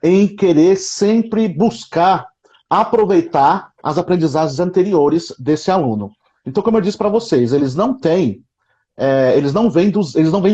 em querer sempre buscar aproveitar as aprendizagens anteriores desse aluno. Então, como eu disse para vocês, eles não vêm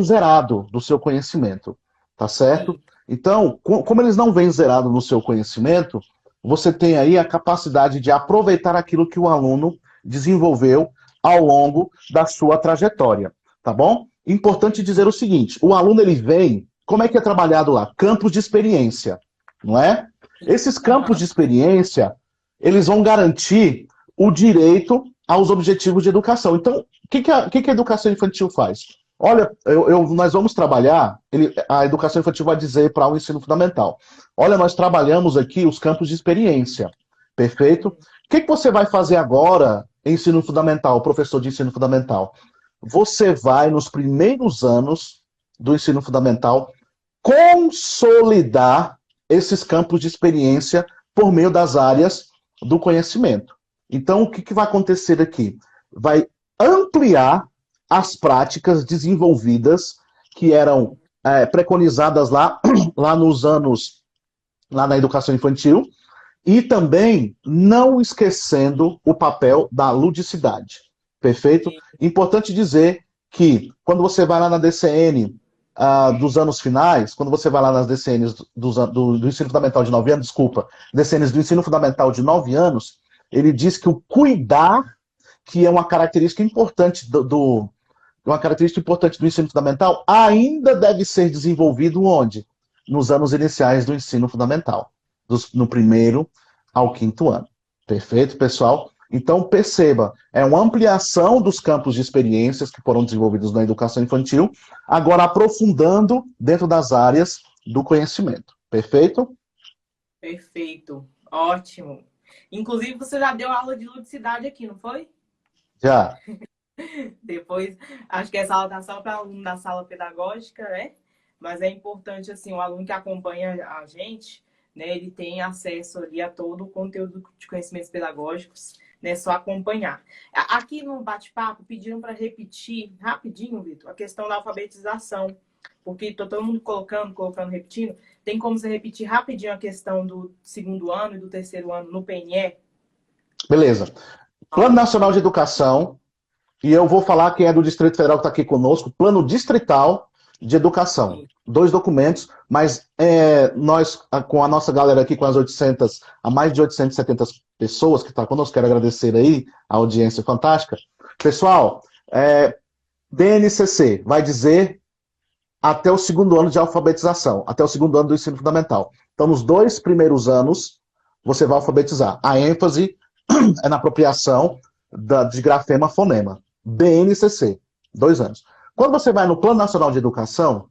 zerado do seu conhecimento, tá certo? Então, como eles não vêm zerado no seu conhecimento, você tem aí a capacidade de aproveitar aquilo que o aluno desenvolveu ao longo da sua trajetória, tá bom? Importante dizer o seguinte, o aluno ele vem, como é que é trabalhado lá? Campos de experiência, não é? Esses campos de experiência, eles vão garantir o direito aos objetivos de educação. Então, o que a educação infantil faz? Olha, nós vamos trabalhar, a educação infantil vai dizer para o ensino fundamental, olha, nós trabalhamos aqui os campos de experiência, perfeito? O que você vai fazer agora em ensino fundamental, professor de ensino fundamental? Você vai, nos primeiros anos do ensino fundamental, consolidar esses campos de experiência por meio das áreas do conhecimento. Então, o que vai acontecer aqui? Vai ampliar as práticas desenvolvidas que eram preconizadas lá nos anos, lá na educação infantil, e também não esquecendo o papel da ludicidade. Perfeito? Importante dizer que quando você vai lá na DCN dos anos finais, quando você vai lá nas DCNs do ensino fundamental de 9 anos, DCNs do ensino fundamental de 9 anos, ele diz que o cuidar, que é uma característica importante do ensino fundamental, ainda deve ser desenvolvido onde? Nos anos iniciais do ensino fundamental, no primeiro ao quinto ano. Perfeito, pessoal? Então, perceba, é uma ampliação dos campos de experiências que foram desenvolvidos na educação infantil, agora aprofundando dentro das áreas do conhecimento. Perfeito? Perfeito. Ótimo. Inclusive, você já deu aula de ludicidade aqui, não foi? Já. Depois, acho que essa aula tá só para aluno da sala pedagógica, né? Mas é importante, assim, o aluno que acompanha a gente, né, ele tem acesso ali a todo o conteúdo de conhecimentos pedagógicos, né, só acompanhar. Aqui no bate-papo, pediram para repetir rapidinho, Vitor, a questão da alfabetização, porque tô todo mundo colocando, repetindo. Tem como você repetir rapidinho a questão do segundo ano e do terceiro ano no PNE? Beleza. Plano Nacional de Educação, e eu vou falar quem é do Distrito Federal que está aqui conosco, Plano Distrital de Educação. Sim. 2 documentos, mas nós, com a nossa galera aqui, com a mais de 870 pessoas que estão conosco, quero agradecer aí a audiência fantástica. Pessoal, BNCC vai dizer até o segundo ano de alfabetização, até o segundo ano do ensino fundamental. Então, nos 2 primeiros anos, você vai alfabetizar. A ênfase é na apropriação de grafema-fonema. BNCC, 2 anos. Quando você vai no Plano Nacional de Educação,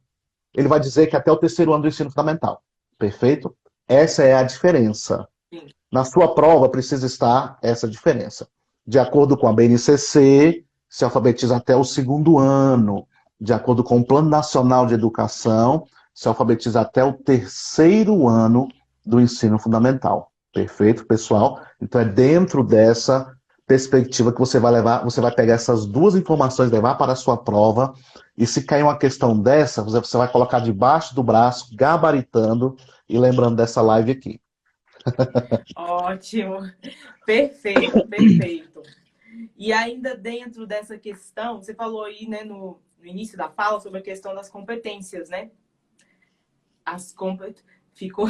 ele vai dizer que até o terceiro ano do ensino fundamental. Perfeito? Essa é a diferença. Sim. Na sua prova precisa estar essa diferença. De acordo com a BNCC, se alfabetiza até o segundo ano. De acordo com o Plano Nacional de Educação, se alfabetiza até o terceiro ano do ensino fundamental. Perfeito, pessoal? Então é dentro dessa perspectiva que você vai levar, você vai pegar essas 2 informações, levar para a sua prova, e se cair uma questão dessa, você vai colocar debaixo do braço, gabaritando e lembrando dessa live aqui. Ótimo. Perfeito, perfeito. E ainda dentro dessa questão, você falou aí, né, no início da fala sobre a questão das competências, né? As compet... Ficou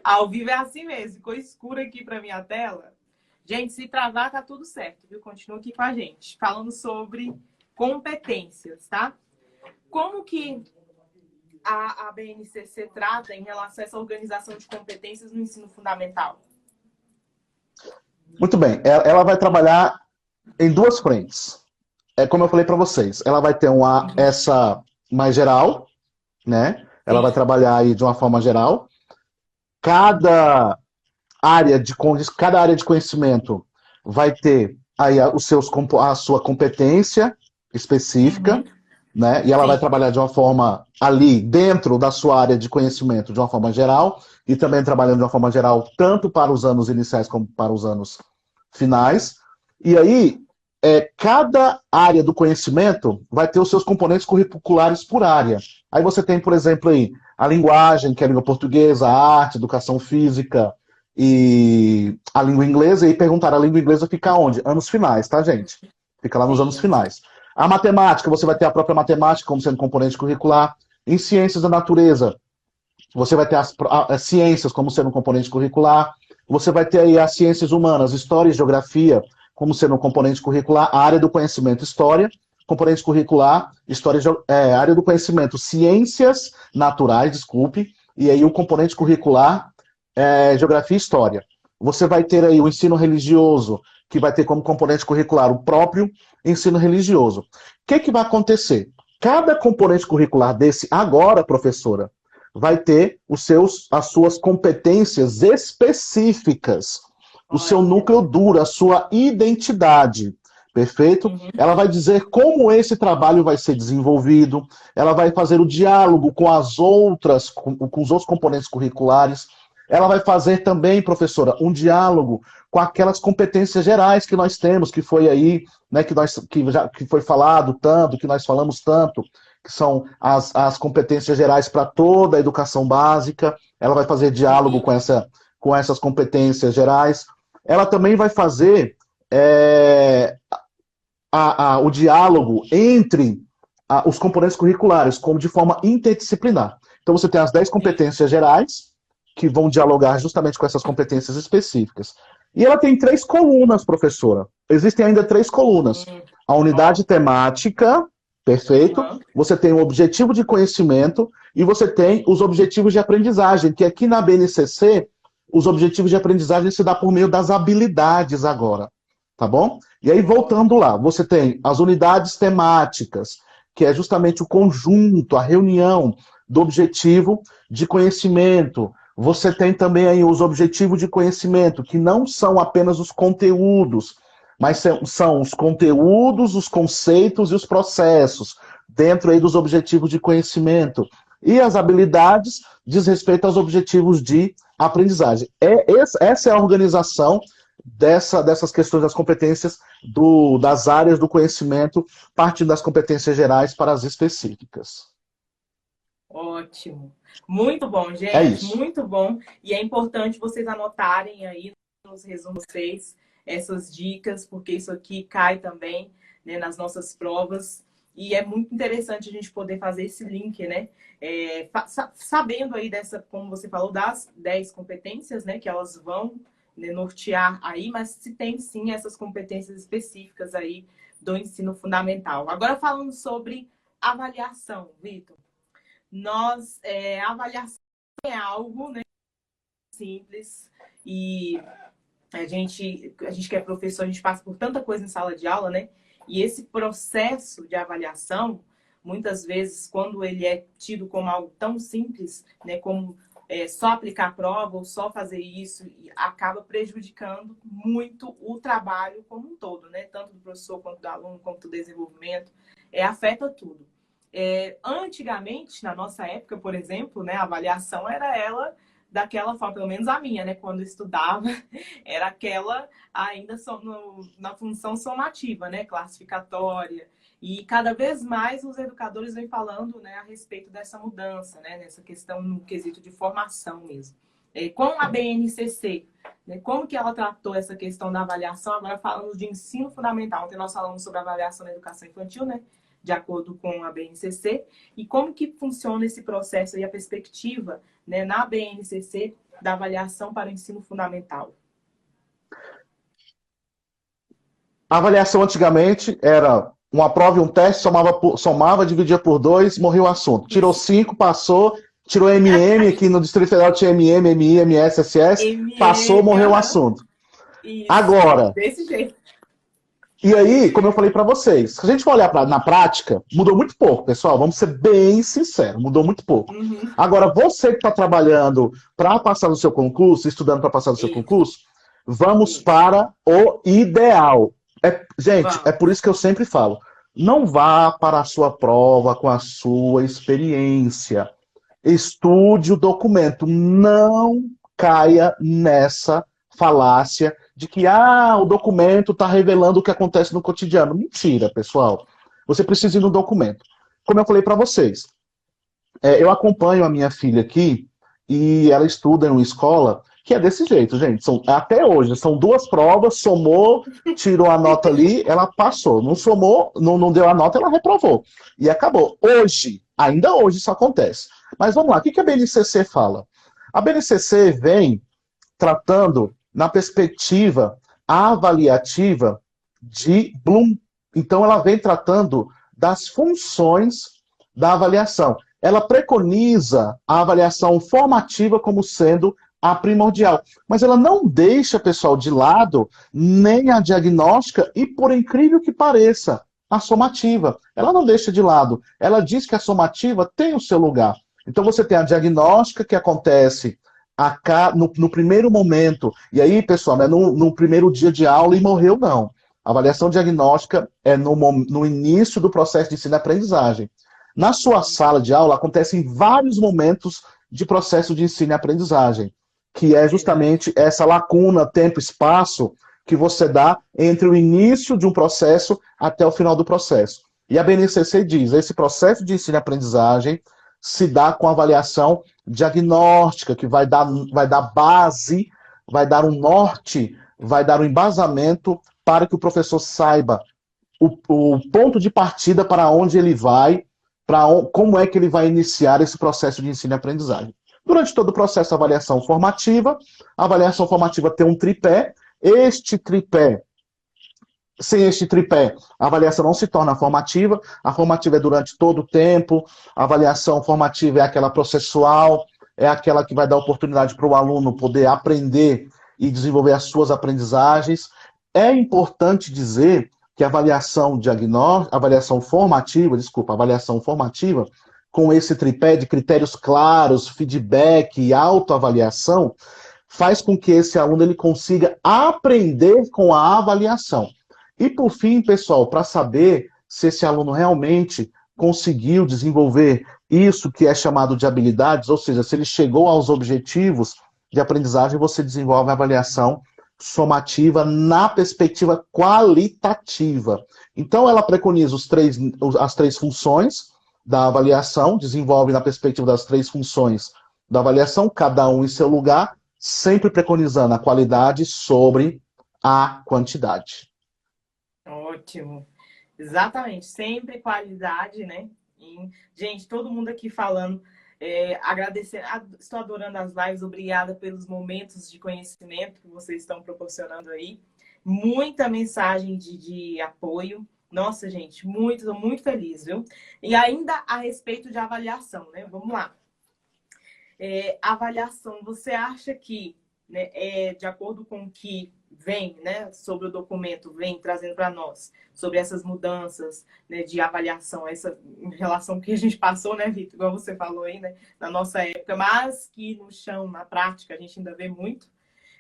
ao vivo é assim mesmo, ficou escuro aqui para minha tela. Gente, se travar, tá tudo certo, viu? Continua aqui com a gente, falando sobre competências, tá? Como que a BNCC trata em relação a essa organização de competências no ensino fundamental? Muito bem, ela vai trabalhar em duas frentes. É como eu falei para vocês, ela vai ter essa mais geral, né? Ela vai Sim. trabalhar aí de uma forma geral. Cada cada área de conhecimento vai ter aí a sua competência específica, Uhum. né? E ela vai Sim. trabalhar de uma forma ali dentro da sua área de conhecimento de uma forma geral e também trabalhando de uma forma geral tanto para os anos iniciais como para os anos finais. E aí, cada área do conhecimento vai ter os seus componentes curriculares por área. Aí você tem, por exemplo, aí, a linguagem, que é a língua portuguesa, a arte, educação física e a língua inglesa. E aí perguntaram, a língua inglesa fica onde? Anos finais, tá, gente? Fica lá nos anos Sim. finais. A matemática, você vai ter a própria matemática como sendo componente curricular. Em ciências da natureza, você vai ter as ciências como sendo um componente curricular. Você vai ter aí as ciências humanas, história e geografia, como sendo um componente curricular. A área do conhecimento, história, componente curricular, história, área do conhecimento, ciências naturais, desculpe, e aí o componente curricular, geografia e história. Você vai ter aí o ensino religioso, que vai ter como componente curricular o próprio ensino religioso. O que vai acontecer? Cada componente curricular desse agora, professora, vai ter as suas competências específicas, o seu Olha. núcleo duro, a sua identidade. Perfeito? Uhum. Ela vai dizer como esse trabalho vai ser desenvolvido, ela vai fazer o diálogo com com os outros componentes curriculares. Ela vai fazer também, professora, um diálogo com aquelas competências gerais que nós temos, que foi aí, né, que foi falado tanto, que nós falamos tanto, que são as competências gerais para toda a educação básica. Ela vai fazer diálogo Sim. com essas competências gerais. Ela também vai fazer é, o diálogo entre os componentes curriculares, como de forma interdisciplinar. Então, você tem as 10 Sim. competências gerais, que vão dialogar justamente com essas competências específicas. E ela tem 3 colunas, professora. Existem ainda 3 colunas. A Ó. unidade temática, perfeito. Uhum. Você tem o objetivo de conhecimento e você tem os objetivos de aprendizagem, que aqui na BNCC, os objetivos de aprendizagem se dá por meio das habilidades agora, tá bom? E aí, voltando lá, você tem as unidades temáticas, que é justamente o conjunto, a reunião do objetivo de conhecimento. Você tem também aí os objetivos de conhecimento, que não são apenas os conteúdos, mas são os conteúdos, os conceitos e os processos, dentro aí dos objetivos de conhecimento. E as habilidades diz respeito aos objetivos de aprendizagem. Essa é a organização dessas questões das competências das áreas do conhecimento, partindo das competências gerais para as específicas. Ótimo. Muito bom, É gente. isso. Muito bom. E é importante vocês anotarem aí nos resumos vocês essas dicas, porque isso aqui cai também, né, nas nossas provas. E é muito interessante a gente poder fazer esse link, né? Sabendo aí dessa, como você falou, das 10 competências, né, que elas vão, né, nortear aí, mas se tem sim essas competências específicas aí do ensino fundamental. Agora falando sobre avaliação, Vitor. A avaliação é algo, né, simples e a gente que é professor, a gente passa por tanta coisa em sala de aula, né? E esse processo de avaliação, muitas vezes, quando ele é tido como algo tão simples, né, como só aplicar a prova ou só fazer isso, acaba prejudicando muito o trabalho como um todo, né? Tanto do professor, quanto do aluno, quanto do desenvolvimento. Afeta tudo. Antigamente, na nossa época, por exemplo, né, a avaliação era ela daquela forma, pelo menos a minha, né, quando eu estudava, era aquela ainda na função somativa, né, classificatória. E cada vez mais os educadores vêm falando, né, a respeito dessa mudança, né, nessa questão no quesito de formação mesmo. com a BNCC, né? Como que ela tratou essa questão da avaliação? Agora falamos de ensino fundamental. Ontem nós falamos sobre a avaliação na educação infantil, né? De acordo com a BNCC, e como que funciona esse processo e a perspectiva, né, na BNCC da avaliação para o ensino fundamental. A avaliação antigamente era uma prova e um teste, somava, dividia por 2, morreu o assunto. Tirou 5, passou, tirou MM, aqui no Distrito Federal tinha MM, MI, MS, SS, passou, morreu o assunto. Isso, agora, desse jeito. E aí, como eu falei para vocês, se a gente for olhar na prática, mudou muito pouco, pessoal. Vamos ser bem sinceros, mudou muito pouco. Uhum. Agora, você que está trabalhando para passar no seu concurso, estudando para passar no seu concurso, vamos para o ideal. Gente, é por isso que eu sempre falo, não vá para a sua prova com a sua experiência. Estude o documento. Não caia nessa falácia de que o documento está revelando o que acontece no cotidiano. Mentira, pessoal. Você precisa ir no documento. Como eu falei para vocês, eu acompanho a minha filha aqui e ela estuda em uma escola que é desse jeito, gente. Até hoje, são 2 provas, somou, tirou a nota ali, ela passou. Não somou, não deu a nota, ela reprovou. E acabou. Hoje, ainda hoje isso acontece. Mas vamos lá, o que a BNCC fala? A BNCC vem tratando na perspectiva avaliativa de Bloom. Então, ela vem tratando das funções da avaliação. Ela preconiza a avaliação formativa como sendo a primordial. Mas ela não deixa, pessoal, de lado nem a diagnóstica e, por incrível que pareça, a somativa. Ela não deixa de lado. Ela diz que a somativa tem o seu lugar. Então, você tem a diagnóstica que acontece no primeiro momento. E aí, pessoal, não é no primeiro dia de aula e morreu, não. A avaliação diagnóstica é no início do processo de ensino-aprendizagem. Na sua sala de aula, acontecem vários momentos de processo de ensino e aprendizagem, que é justamente essa lacuna, tempo, espaço, que você dá entre o início de um processo até o final do processo. E a BNCC diz, esse processo de ensino e aprendizagem se dá com avaliação diagnóstica, que vai dar base, vai dar um norte, vai dar um embasamento para que o professor saiba o ponto de partida para onde ele vai, como é que ele vai iniciar esse processo de ensino e aprendizagem. Durante todo o processo de avaliação formativa, a avaliação formativa tem um tripé. Sem este tripé, a avaliação não se torna formativa. A formativa é durante todo o tempo. A avaliação formativa é aquela processual, é aquela que vai dar oportunidade para o aluno poder aprender e desenvolver as suas aprendizagens. É importante dizer que a avaliação formativa, com esse tripé de critérios claros, feedback e autoavaliação, faz com que esse aluno ele consiga aprender com a avaliação. E por fim, pessoal, para saber se esse aluno realmente conseguiu desenvolver isso que é chamado de habilidades, ou seja, se ele chegou aos objetivos de aprendizagem, você desenvolve a avaliação somativa na perspectiva qualitativa. Então, ela preconiza as 3 funções da avaliação, desenvolve na perspectiva das 3 funções da avaliação, cada um em seu lugar, sempre preconizando a qualidade sobre a quantidade. Ótimo. Exatamente. Sempre qualidade, né? E, gente, todo mundo aqui falando, agradecer, estou adorando as lives, obrigada pelos momentos de conhecimento que vocês estão proporcionando aí. Muita mensagem de apoio. Nossa, gente, estou muito feliz, viu? E ainda a respeito de avaliação, né? Vamos lá. Avaliação, você acha que, né, de acordo com o que vem, né, sobre o documento, vem trazendo para nós, sobre essas mudanças, né, de avaliação, essa em relação que a gente passou, né, Vitor, igual você falou aí, né, na nossa época, mas que no chão, na prática, a gente ainda vê muito,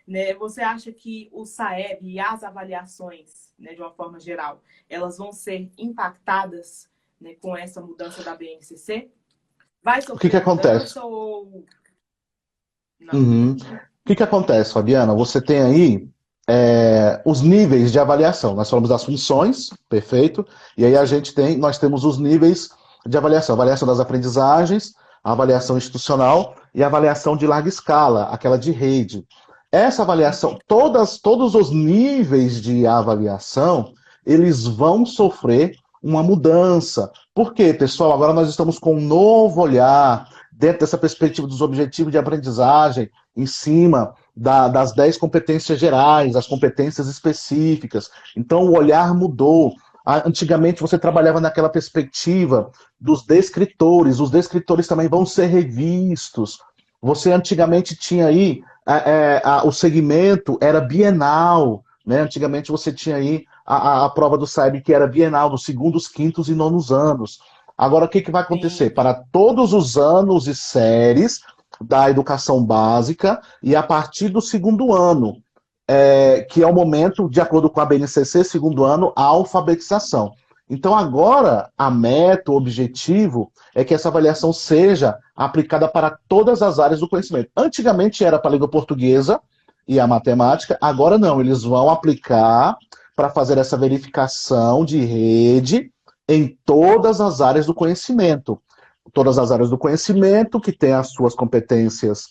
né? Você acha que o SAEB e as avaliações, né, de uma forma geral, elas vão ser impactadas, né, com essa mudança da BNCC? Vai sofrer O que acontece? Ou... Não. O que acontece, Fabiana? Você tem aí os níveis de avaliação. Nós falamos das funções, perfeito, e aí nós temos os níveis de avaliação. A avaliação das aprendizagens, a avaliação institucional e avaliação de larga escala, aquela de rede. Essa avaliação, todos os níveis de avaliação, eles vão sofrer uma mudança. Por quê, pessoal? Agora nós estamos com um novo olhar dentro dessa perspectiva dos objetivos de aprendizagem, em cima das 10 competências gerais, as competências específicas. Então, o olhar mudou. Antigamente, você trabalhava naquela perspectiva dos descritores. Os descritores também vão ser revistos. Você antigamente tinha aí o segmento era bienal, né? Antigamente você tinha aí a prova do SAEB que era bienal, dos segundos, quintos e nonos anos. Agora, o que, que vai acontecer? Sim. Para todos os anos e séries da educação básica e a partir do segundo ano, que é o momento, de acordo com a BNCC, segundo ano, a alfabetização. Então, agora, a meta, o objetivo, é que essa avaliação seja aplicada para todas as áreas do conhecimento. Antigamente era para a língua portuguesa e a matemática, agora não, eles vão aplicar para fazer essa verificação de rede em todas as áreas do conhecimento. Todas as áreas do conhecimento que têm as suas competências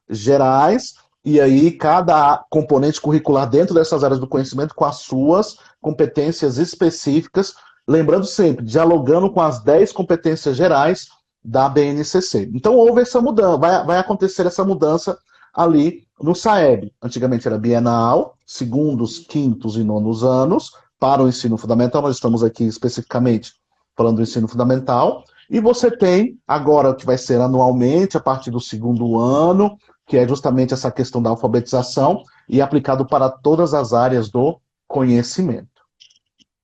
gerais, e aí cada componente curricular dentro dessas áreas do conhecimento com as suas competências específicas, lembrando sempre, dialogando com as 10 competências gerais da BNCC. Então houve essa mudança, vai acontecer essa mudança ali no SAEB. Antigamente era bienal, segundos, quintos e nonos anos, para o ensino fundamental, nós estamos aqui especificamente falando do ensino fundamental, e você tem agora que vai ser anualmente, a partir do segundo ano, que é justamente essa questão da alfabetização, e aplicado para todas as áreas do conhecimento.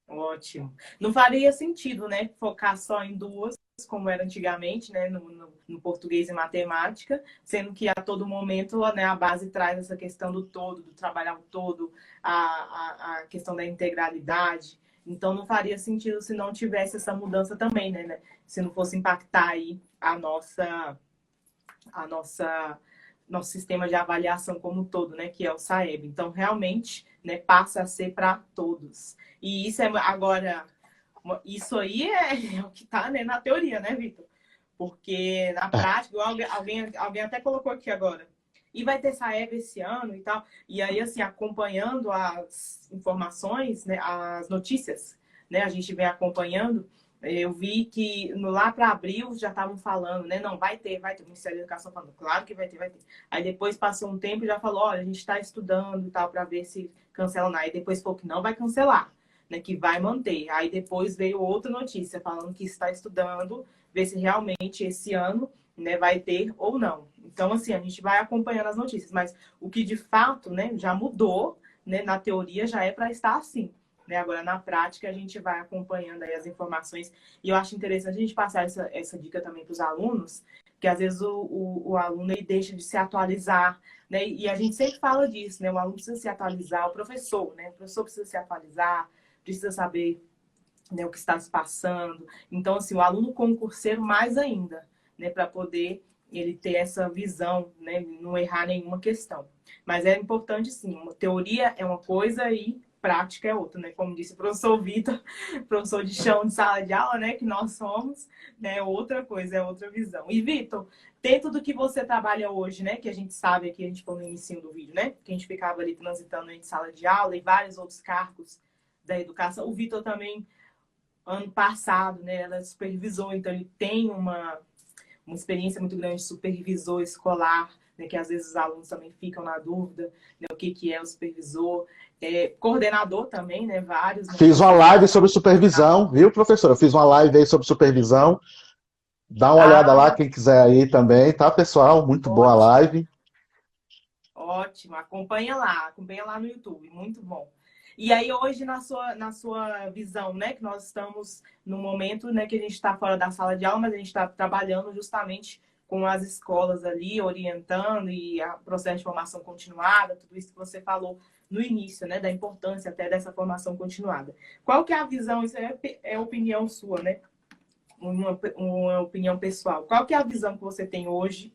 Ótimo. Não faria sentido, né, focar só em duas, como era antigamente, né, no português e matemática, sendo que a todo momento, né, a base traz essa questão do todo, do trabalhar o todo, a questão da integralidade. Então, não faria sentido se não tivesse essa mudança também, né? Se não fosse impactar aí nosso sistema de avaliação como um todo, né? Que é o SAEB. Então, realmente, né, passa a ser para todos. E isso agora, isso aí é o que está, né, na teoria, né, Vitor? Porque na prática, alguém até colocou aqui agora, e vai ter SAEB esse ano e tal. E aí, assim, acompanhando as informações, né, as notícias, né, a gente vem acompanhando, eu vi que lá para abril já estavam falando, né, não, vai ter, o Ministério da Educação falando, claro que vai ter. Aí depois passou um tempo e já falou, olha, a gente está estudando e tal, para ver se cancela. Aí depois falou que não vai cancelar, né, que vai manter. Aí depois veio outra notícia falando que está estudando, ver se realmente esse ano, né, vai ter ou não. Então, assim, a gente vai acompanhando as notícias, mas o que de fato, né, já mudou, né, na teoria já é para estar assim, né? Agora, na prática, a gente vai acompanhando aí as informações. E eu acho interessante a gente passar essa dica também para os alunos, que às vezes o aluno ele deixa de se atualizar, né? E a gente sempre fala disso, né? O aluno precisa se atualizar, o professor, né? O professor precisa se atualizar, precisa saber, né, o que está se passando. Então, assim, o aluno concurseiro mais ainda, né, para poder ele ter essa visão, né, não errar nenhuma questão. Mas é importante, sim, uma teoria é uma coisa e prática é outra, né? Como disse o professor Vitor, professor de chão de sala de aula, né, que nós somos, né, outra coisa, é outra visão. E, Vitor, dentro do que você trabalha hoje, né, que a gente sabe aqui, a gente falou no início do vídeo, né, que a gente ficava ali transitando entre sala de aula e vários outros cargos da educação, o Vitor também, ano passado, né, ela supervisou, então ele tem uma experiência muito grande de supervisor escolar, né, que às vezes os alunos também ficam na dúvida, né, o que é o supervisor, coordenador também, né, vários. Né, Fiz uma live sobre supervisão, viu, professora? Eu fiz uma live aí sobre supervisão. Dá uma olhada lá, quem quiser aí também, tá, pessoal? Muito boa a live. Ótimo, acompanha lá no YouTube, muito bom. E aí hoje, na sua visão, né, que nós estamos no momento, né, que a gente está fora da sala de aula, mas a gente está trabalhando justamente com as escolas ali, orientando e o processo de formação continuada, tudo isso que você falou no início, né, da importância até dessa formação continuada. Qual que é a visão, isso é opinião sua, né, uma opinião pessoal. Qual que é a visão que você tem hoje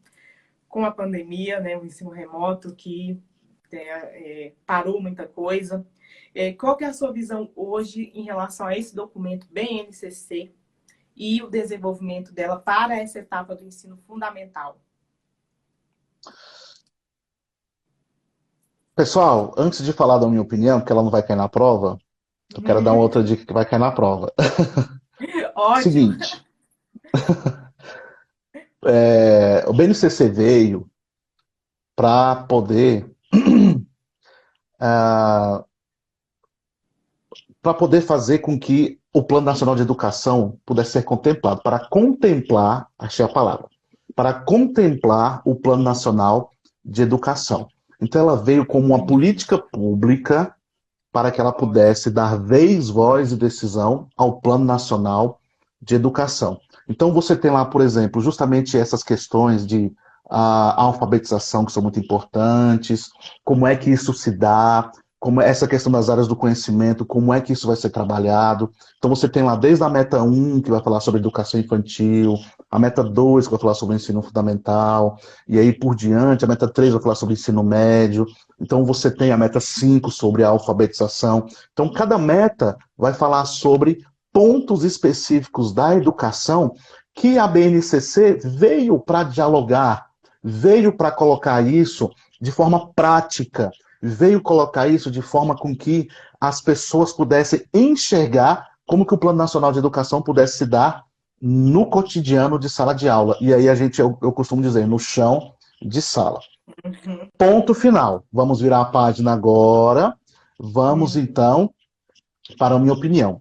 com a pandemia, né, o ensino remoto que parou muita coisa? Qual que é a sua visão hoje em relação a esse documento BNCC e o desenvolvimento dela para essa etapa do ensino fundamental? Pessoal, antes de falar da minha opinião, porque ela não vai cair na prova, eu quero dar uma outra dica que vai cair na prova. Ótimo. Seguinte, o BNCC veio para poder ah, para poder fazer com que o Plano Nacional de Educação pudesse ser contemplado, para contemplar, achei a palavra, para contemplar o Plano Nacional de Educação. Então ela veio como uma política pública para que ela pudesse dar vez, voz e decisão ao Plano Nacional de Educação. Então você tem lá, por exemplo, justamente essas questões de alfabetização que são muito importantes, como é que isso se dá, como é essa questão das áreas do conhecimento, como é que isso vai ser trabalhado. Então você tem lá desde a meta 1, que vai falar sobre educação infantil, a meta 2, que vai falar sobre o ensino fundamental, e aí por diante, a meta 3 vai falar sobre o ensino médio. Então você tem a meta 5 sobre a alfabetização. Então cada meta vai falar sobre pontos específicos da educação que a BNCC veio para dialogar, veio para colocar isso de forma prática, veio colocar isso de forma com que as pessoas pudessem enxergar como que o Plano Nacional de Educação pudesse se dar no cotidiano de sala de aula. E aí eu costumo dizer, no chão de sala. Uhum. Ponto final. Vamos virar a página agora. Vamos Uhum. então para a minha opinião.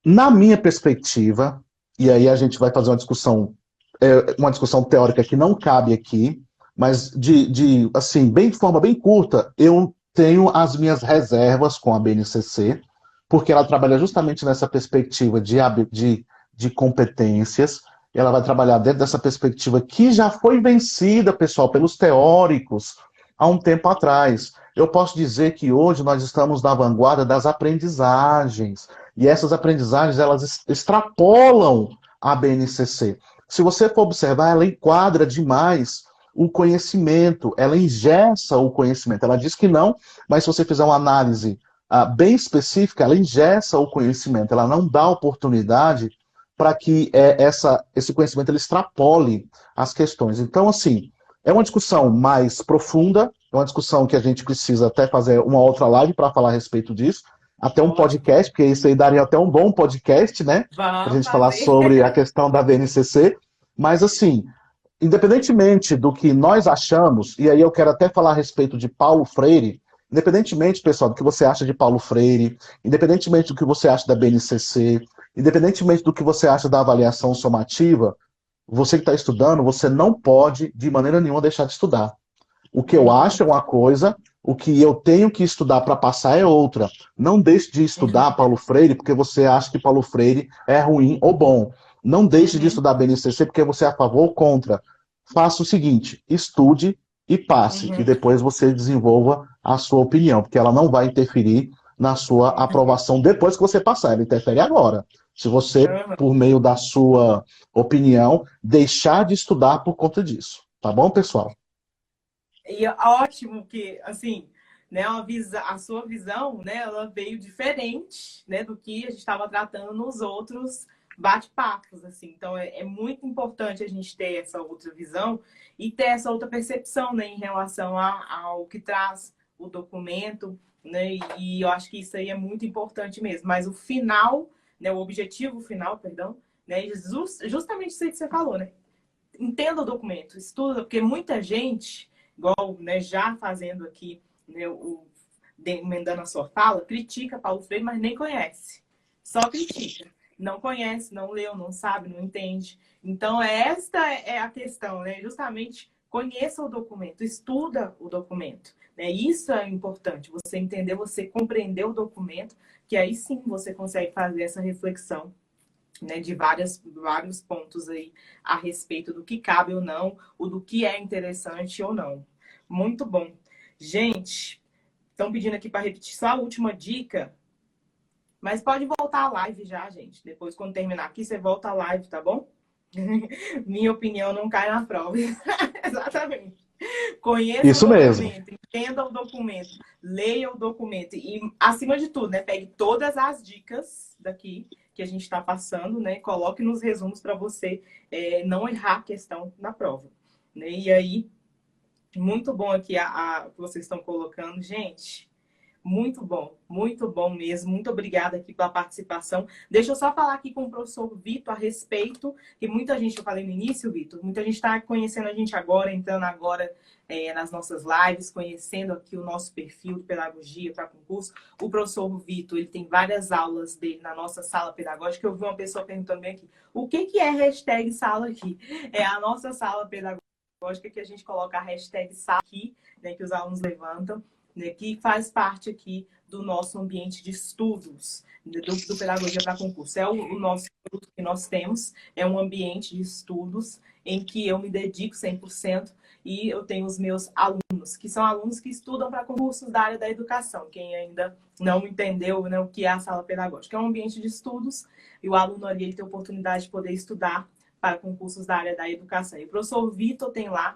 Na minha perspectiva, e aí a gente vai fazer uma discussão teórica que não cabe aqui, mas assim, bem de forma bem curta, eu tenho as minhas reservas com a BNCC, porque ela trabalha justamente nessa perspectiva de competências, e ela vai trabalhar dentro dessa perspectiva que já foi vencida, pessoal, pelos teóricos há um tempo atrás. Eu posso dizer que hoje nós estamos na vanguarda das aprendizagens, e essas aprendizagens, elas extrapolam a BNCC. Se você for observar, ela enquadra demais o conhecimento, ela engessa o conhecimento. Ela diz que não, mas se você fizer uma análise bem específica, ela engessa o conhecimento, ela não dá oportunidade para que esse conhecimento ele extrapole as questões. Então, assim, é uma discussão mais profunda, é uma discussão que a gente precisa até fazer uma outra live para falar a respeito disso, até um Ótimo. podcast, porque isso aí daria até um bom podcast, né? Para a Vamos gente falar fazer. sobre a questão da BNCC. Mas, assim, independentemente do que nós achamos, e aí eu quero até falar a respeito de Paulo Freire, independentemente, pessoal, do que você acha de Paulo Freire, independentemente do que você acha da BNCC, independentemente do que você acha da avaliação somativa, você que está estudando, você não pode, de maneira nenhuma, deixar de estudar. O que eu acho é Uhum. uma coisa, o que eu tenho que estudar para passar é outra. Não deixe de estudar Uhum. Paulo Freire porque você acha que Paulo Freire é ruim ou bom. Não deixe de Uhum. estudar BNCC porque você é a favor ou contra. Faça o seguinte, estude e passe, e Uhum. depois você desenvolva a sua opinião, porque ela não vai interferir na sua aprovação depois que você passar, ela interfere agora. Se você, Uhum. por meio da sua opinião, deixar de estudar por conta disso. Tá bom, pessoal? E é ótimo que, assim, né, a sua visão, né, ela veio diferente, né, do que a gente estava tratando nos outros bate-papos, assim. Então, é muito importante a gente ter essa outra visão e ter essa outra percepção, né, em relação ao que traz o documento, né, e eu acho que isso aí é muito importante mesmo. Mas o final, né, o objetivo final, perdão, né, justamente isso aí que você falou, né? Entenda o documento, estuda, porque muita gente, igual, né, já fazendo aqui, né, emendando a sua fala, critica Paulo Freire, mas nem conhece. Só critica. Não conhece, não leu, não sabe, não entende. Então, esta é a questão, né? Justamente conheça o documento, estuda o documento. Né? Isso é importante, você entender, você compreender o documento, que aí sim você consegue fazer essa reflexão, né, de vários pontos aí a respeito do que cabe ou não, ou do que é interessante ou não. Muito bom. Gente, estão pedindo aqui para repetir só a última dica, mas pode voltar à live já, gente. Depois, quando terminar aqui, você volta à live, tá bom? Minha opinião não cai na prova. Exatamente. Conheça o Isso mesmo. documento, entenda o documento, leia o documento e, acima de tudo, né, pegue todas as dicas daqui que a gente está passando, né, coloque nos resumos para você não errar a questão na prova. Né? E aí, Muito bom aqui o que vocês estão colocando, gente. Muito bom mesmo. Muito obrigada aqui pela participação. Deixa eu só falar aqui com o professor Vitor a respeito, que muita gente, eu falei no início, Vitor, muita gente está conhecendo a gente agora, entrando agora nas nossas lives, conhecendo aqui o nosso perfil de pedagogia para concurso. O professor Vitor, ele tem várias aulas dele na nossa sala pedagógica. Eu vi uma pessoa perguntando bem aqui, o que é hashtag sala aqui? É a nossa sala pedagógica que a gente coloca a hashtag sala aqui, né, que os alunos levantam, né, que faz parte aqui do nosso ambiente de estudos, né, do Pedagogia para Concurso. É o nosso produto que nós temos, é um ambiente de estudos em que eu me dedico 100% e eu tenho os meus alunos, que são alunos que estudam para concursos da área da educação. Quem ainda não entendeu, né, o que é a sala pedagógica. É um ambiente de estudos e o aluno ali ele tem a oportunidade de poder estudar para concursos da área da educação. E o professor Vitor tem lá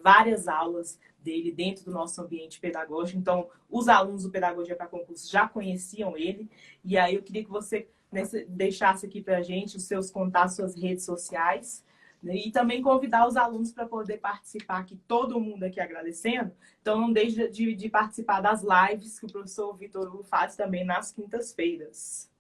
várias aulas dele dentro do nosso ambiente pedagógico. Então, os alunos do Pedagogia para Concurso já conheciam ele. E aí eu queria que você, né, deixasse aqui para a gente os seus contatos, suas redes sociais, né, e também convidar os alunos para poder participar aqui, todo mundo aqui agradecendo. Então, não deixe de participar das lives que o professor Vitor Hugo faz também nas quintas-feiras.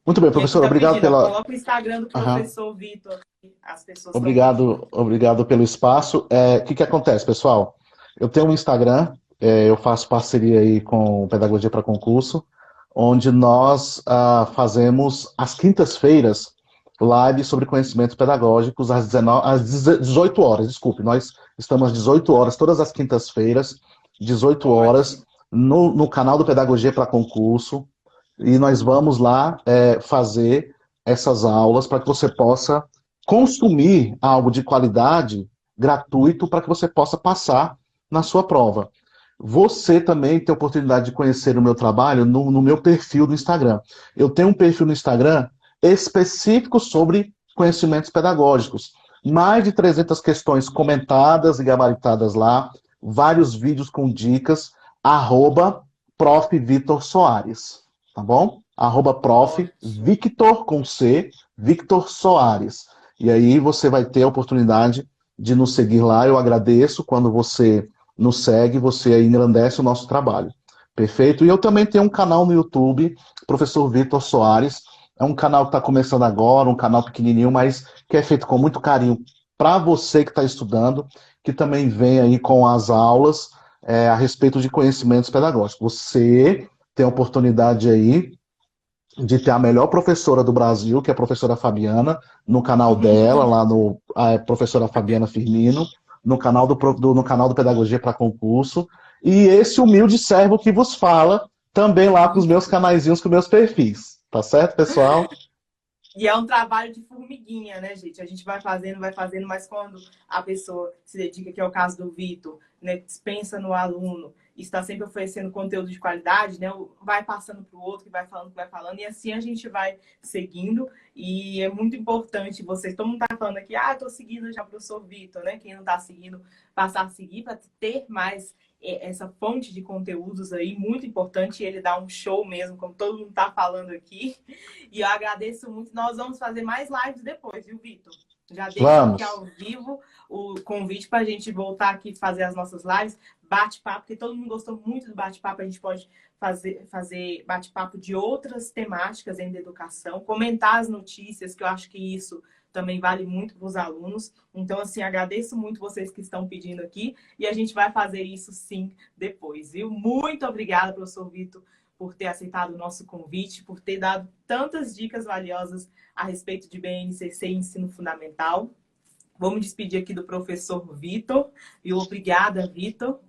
Muito bem, E aqui professor, está obrigado pedindo, pela. coloca o Instagram do Aham. professor Vitor. As pessoas estão pedindo. Obrigado pelo espaço. O que acontece, pessoal? Eu tenho um Instagram, eu faço parceria aí com Pedagogia para Concurso, onde nós fazemos às quintas-feiras lives sobre conhecimentos pedagógicos às 18 horas. Desculpe, nós estamos às 18 horas, todas as quintas-feiras, 18 horas, Ótimo. no canal do Pedagogia para Concurso, e nós vamos lá fazer essas aulas para que você possa consumir algo de qualidade gratuito para que você possa passar na sua prova. Você também tem a oportunidade de conhecer o meu trabalho no meu perfil do Instagram. Eu tenho um perfil no Instagram específico sobre conhecimentos pedagógicos. Mais de 300 questões comentadas e gabaritadas lá, vários vídeos com dicas, @ Prof. Vitor Soares, tá bom? @Prof. Ótimo. Victor com C, Victor Soares. E aí você vai ter a oportunidade de nos seguir lá. Eu agradeço quando você nos segue, você engrandece o nosso trabalho. Perfeito? E eu também tenho um canal no YouTube, Professor Vitor Soares. É um canal que está começando agora, um canal pequenininho, mas que é feito com muito carinho para você que está estudando, que também vem aí com as aulas a respeito de conhecimentos pedagógicos. Você tem a oportunidade aí de ter a melhor professora do Brasil, que é a professora Fabiana, no canal dela, lá no a professora Fabiana Firmino, no canal do Pedagogia para Concurso, e esse humilde servo que vos fala, também lá com os meus canaizinhos, com os meus perfis. Tá certo, pessoal? E é um trabalho de formiguinha, né, gente? A gente vai fazendo, mas quando a pessoa se dedica, que é o caso do Vitor, né, pensa no aluno, está sempre oferecendo conteúdo de qualidade, né? Vai passando para o outro, que vai falando, e assim a gente vai seguindo. E é muito importante vocês, todo mundo está falando aqui, estou seguindo já o professor Vitor, né? Quem não está seguindo, passar a seguir para ter mais essa fonte de conteúdos aí, muito importante. Ele dá um show mesmo, como todo mundo está falando aqui. E eu agradeço muito. Nós vamos fazer mais lives depois, viu, Vitor? Já deixo aqui Vamos. ao vivo o convite para a gente voltar aqui e fazer as nossas lives. Bate-papo, porque todo mundo gostou muito do bate-papo. A gente pode fazer bate-papo de outras temáticas dentro da educação, comentar as notícias, que eu acho que isso também vale muito para os alunos. Então, assim, agradeço muito vocês que estão pedindo aqui e a gente vai fazer isso sim depois, viu? Muito obrigada, professor Vitor, por ter aceitado o nosso convite, por ter dado tantas dicas valiosas a respeito de BNCC e ensino fundamental. Vou me despedir aqui do professor Vitor. E obrigada, Vitor.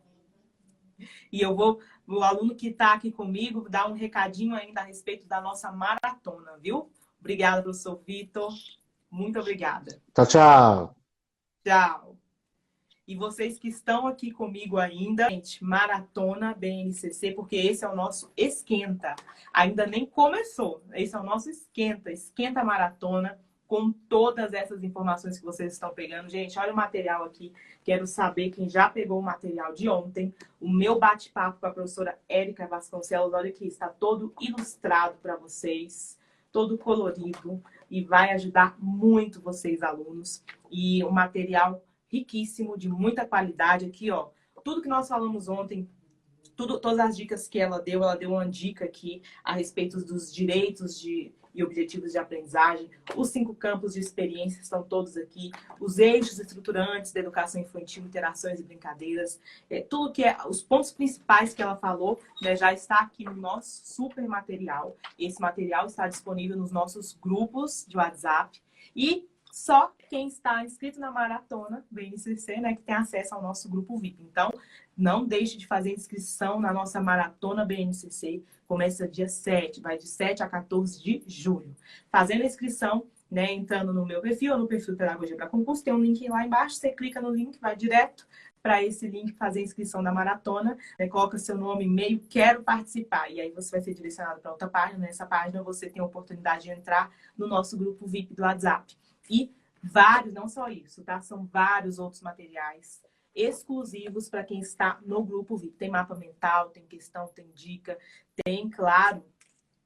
E eu vou, o aluno que está aqui comigo, dar um recadinho ainda a respeito da nossa maratona, viu? Obrigada, professor Vitor. Muito obrigada. Tchau, tchau. Tchau. E vocês que estão aqui comigo ainda, gente, maratona BNCC, porque esse é o nosso esquenta. Ainda nem começou. Esse é o nosso esquenta, esquenta maratona, com todas essas informações que vocês estão pegando. Gente, olha o material aqui. Quero saber quem já pegou o material de ontem. O meu bate-papo com a professora Érica Vasconcelos. Olha aqui, está todo ilustrado para vocês, todo colorido, e vai ajudar muito vocês, alunos. E o material riquíssimo, de muita qualidade. Aqui, ó, tudo que nós falamos ontem, todas as dicas que ela deu uma dica aqui a respeito dos direitos e objetivos de aprendizagem. Os 5 campos de experiência estão todos aqui. Os eixos estruturantes da educação infantil, interações e brincadeiras. Tudo que os pontos principais que ela falou, né, já está aqui no nosso super material. Esse material está disponível nos nossos grupos de WhatsApp. E só quem está inscrito na maratona BNCC, né, que tem acesso ao nosso grupo VIP. Então, não deixe de fazer inscrição na nossa maratona BNCC. Começa dia 7, vai de 7 a 14 de julho. Fazendo a inscrição, né, entrando no meu perfil ou no perfil Pedagogia para Concurso, tem um link lá embaixo, você clica no link, vai direto para esse link fazer a inscrição da maratona, né, coloca seu nome, e-mail, quero participar. E aí você vai ser direcionado para outra página. Nessa página você tem a oportunidade de entrar no nosso grupo VIP do WhatsApp. E vários, não só isso, tá? São vários outros materiais exclusivos para quem está no grupo VIP. Tem mapa mental, tem questão, tem dica, tem, claro,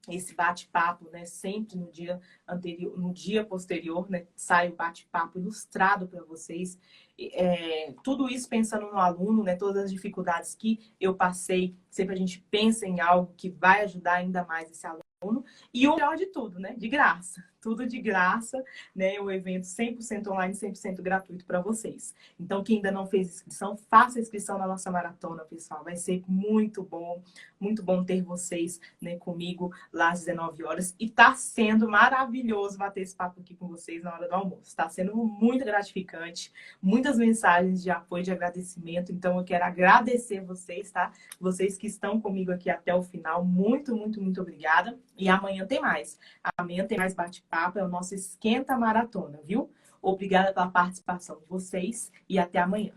esse bate-papo, né? Sempre no dia anterior, no dia posterior, né? Sai o bate-papo ilustrado para vocês. Tudo isso pensando no aluno, né? Todas as dificuldades que eu passei, sempre a gente pensa em algo que vai ajudar ainda mais esse aluno. E o melhor de tudo, né? De graça. Tudo de graça, né? O evento 100% online, 100% gratuito para vocês. Então, quem ainda não fez inscrição, faça a inscrição na nossa maratona, pessoal. Vai ser muito bom ter vocês, né, comigo lá às 19 horas. E tá sendo maravilhoso bater esse papo aqui com vocês na hora do almoço. Está sendo muito gratificante, muitas mensagens de apoio, de agradecimento. Então, eu quero agradecer vocês, tá? Vocês que estão comigo aqui até o final. Muito obrigada. E amanhã tem mais. Amanhã tem mais bate-papo, é o nosso Esquenta Maratona, viu? Obrigada pela participação de vocês e até amanhã.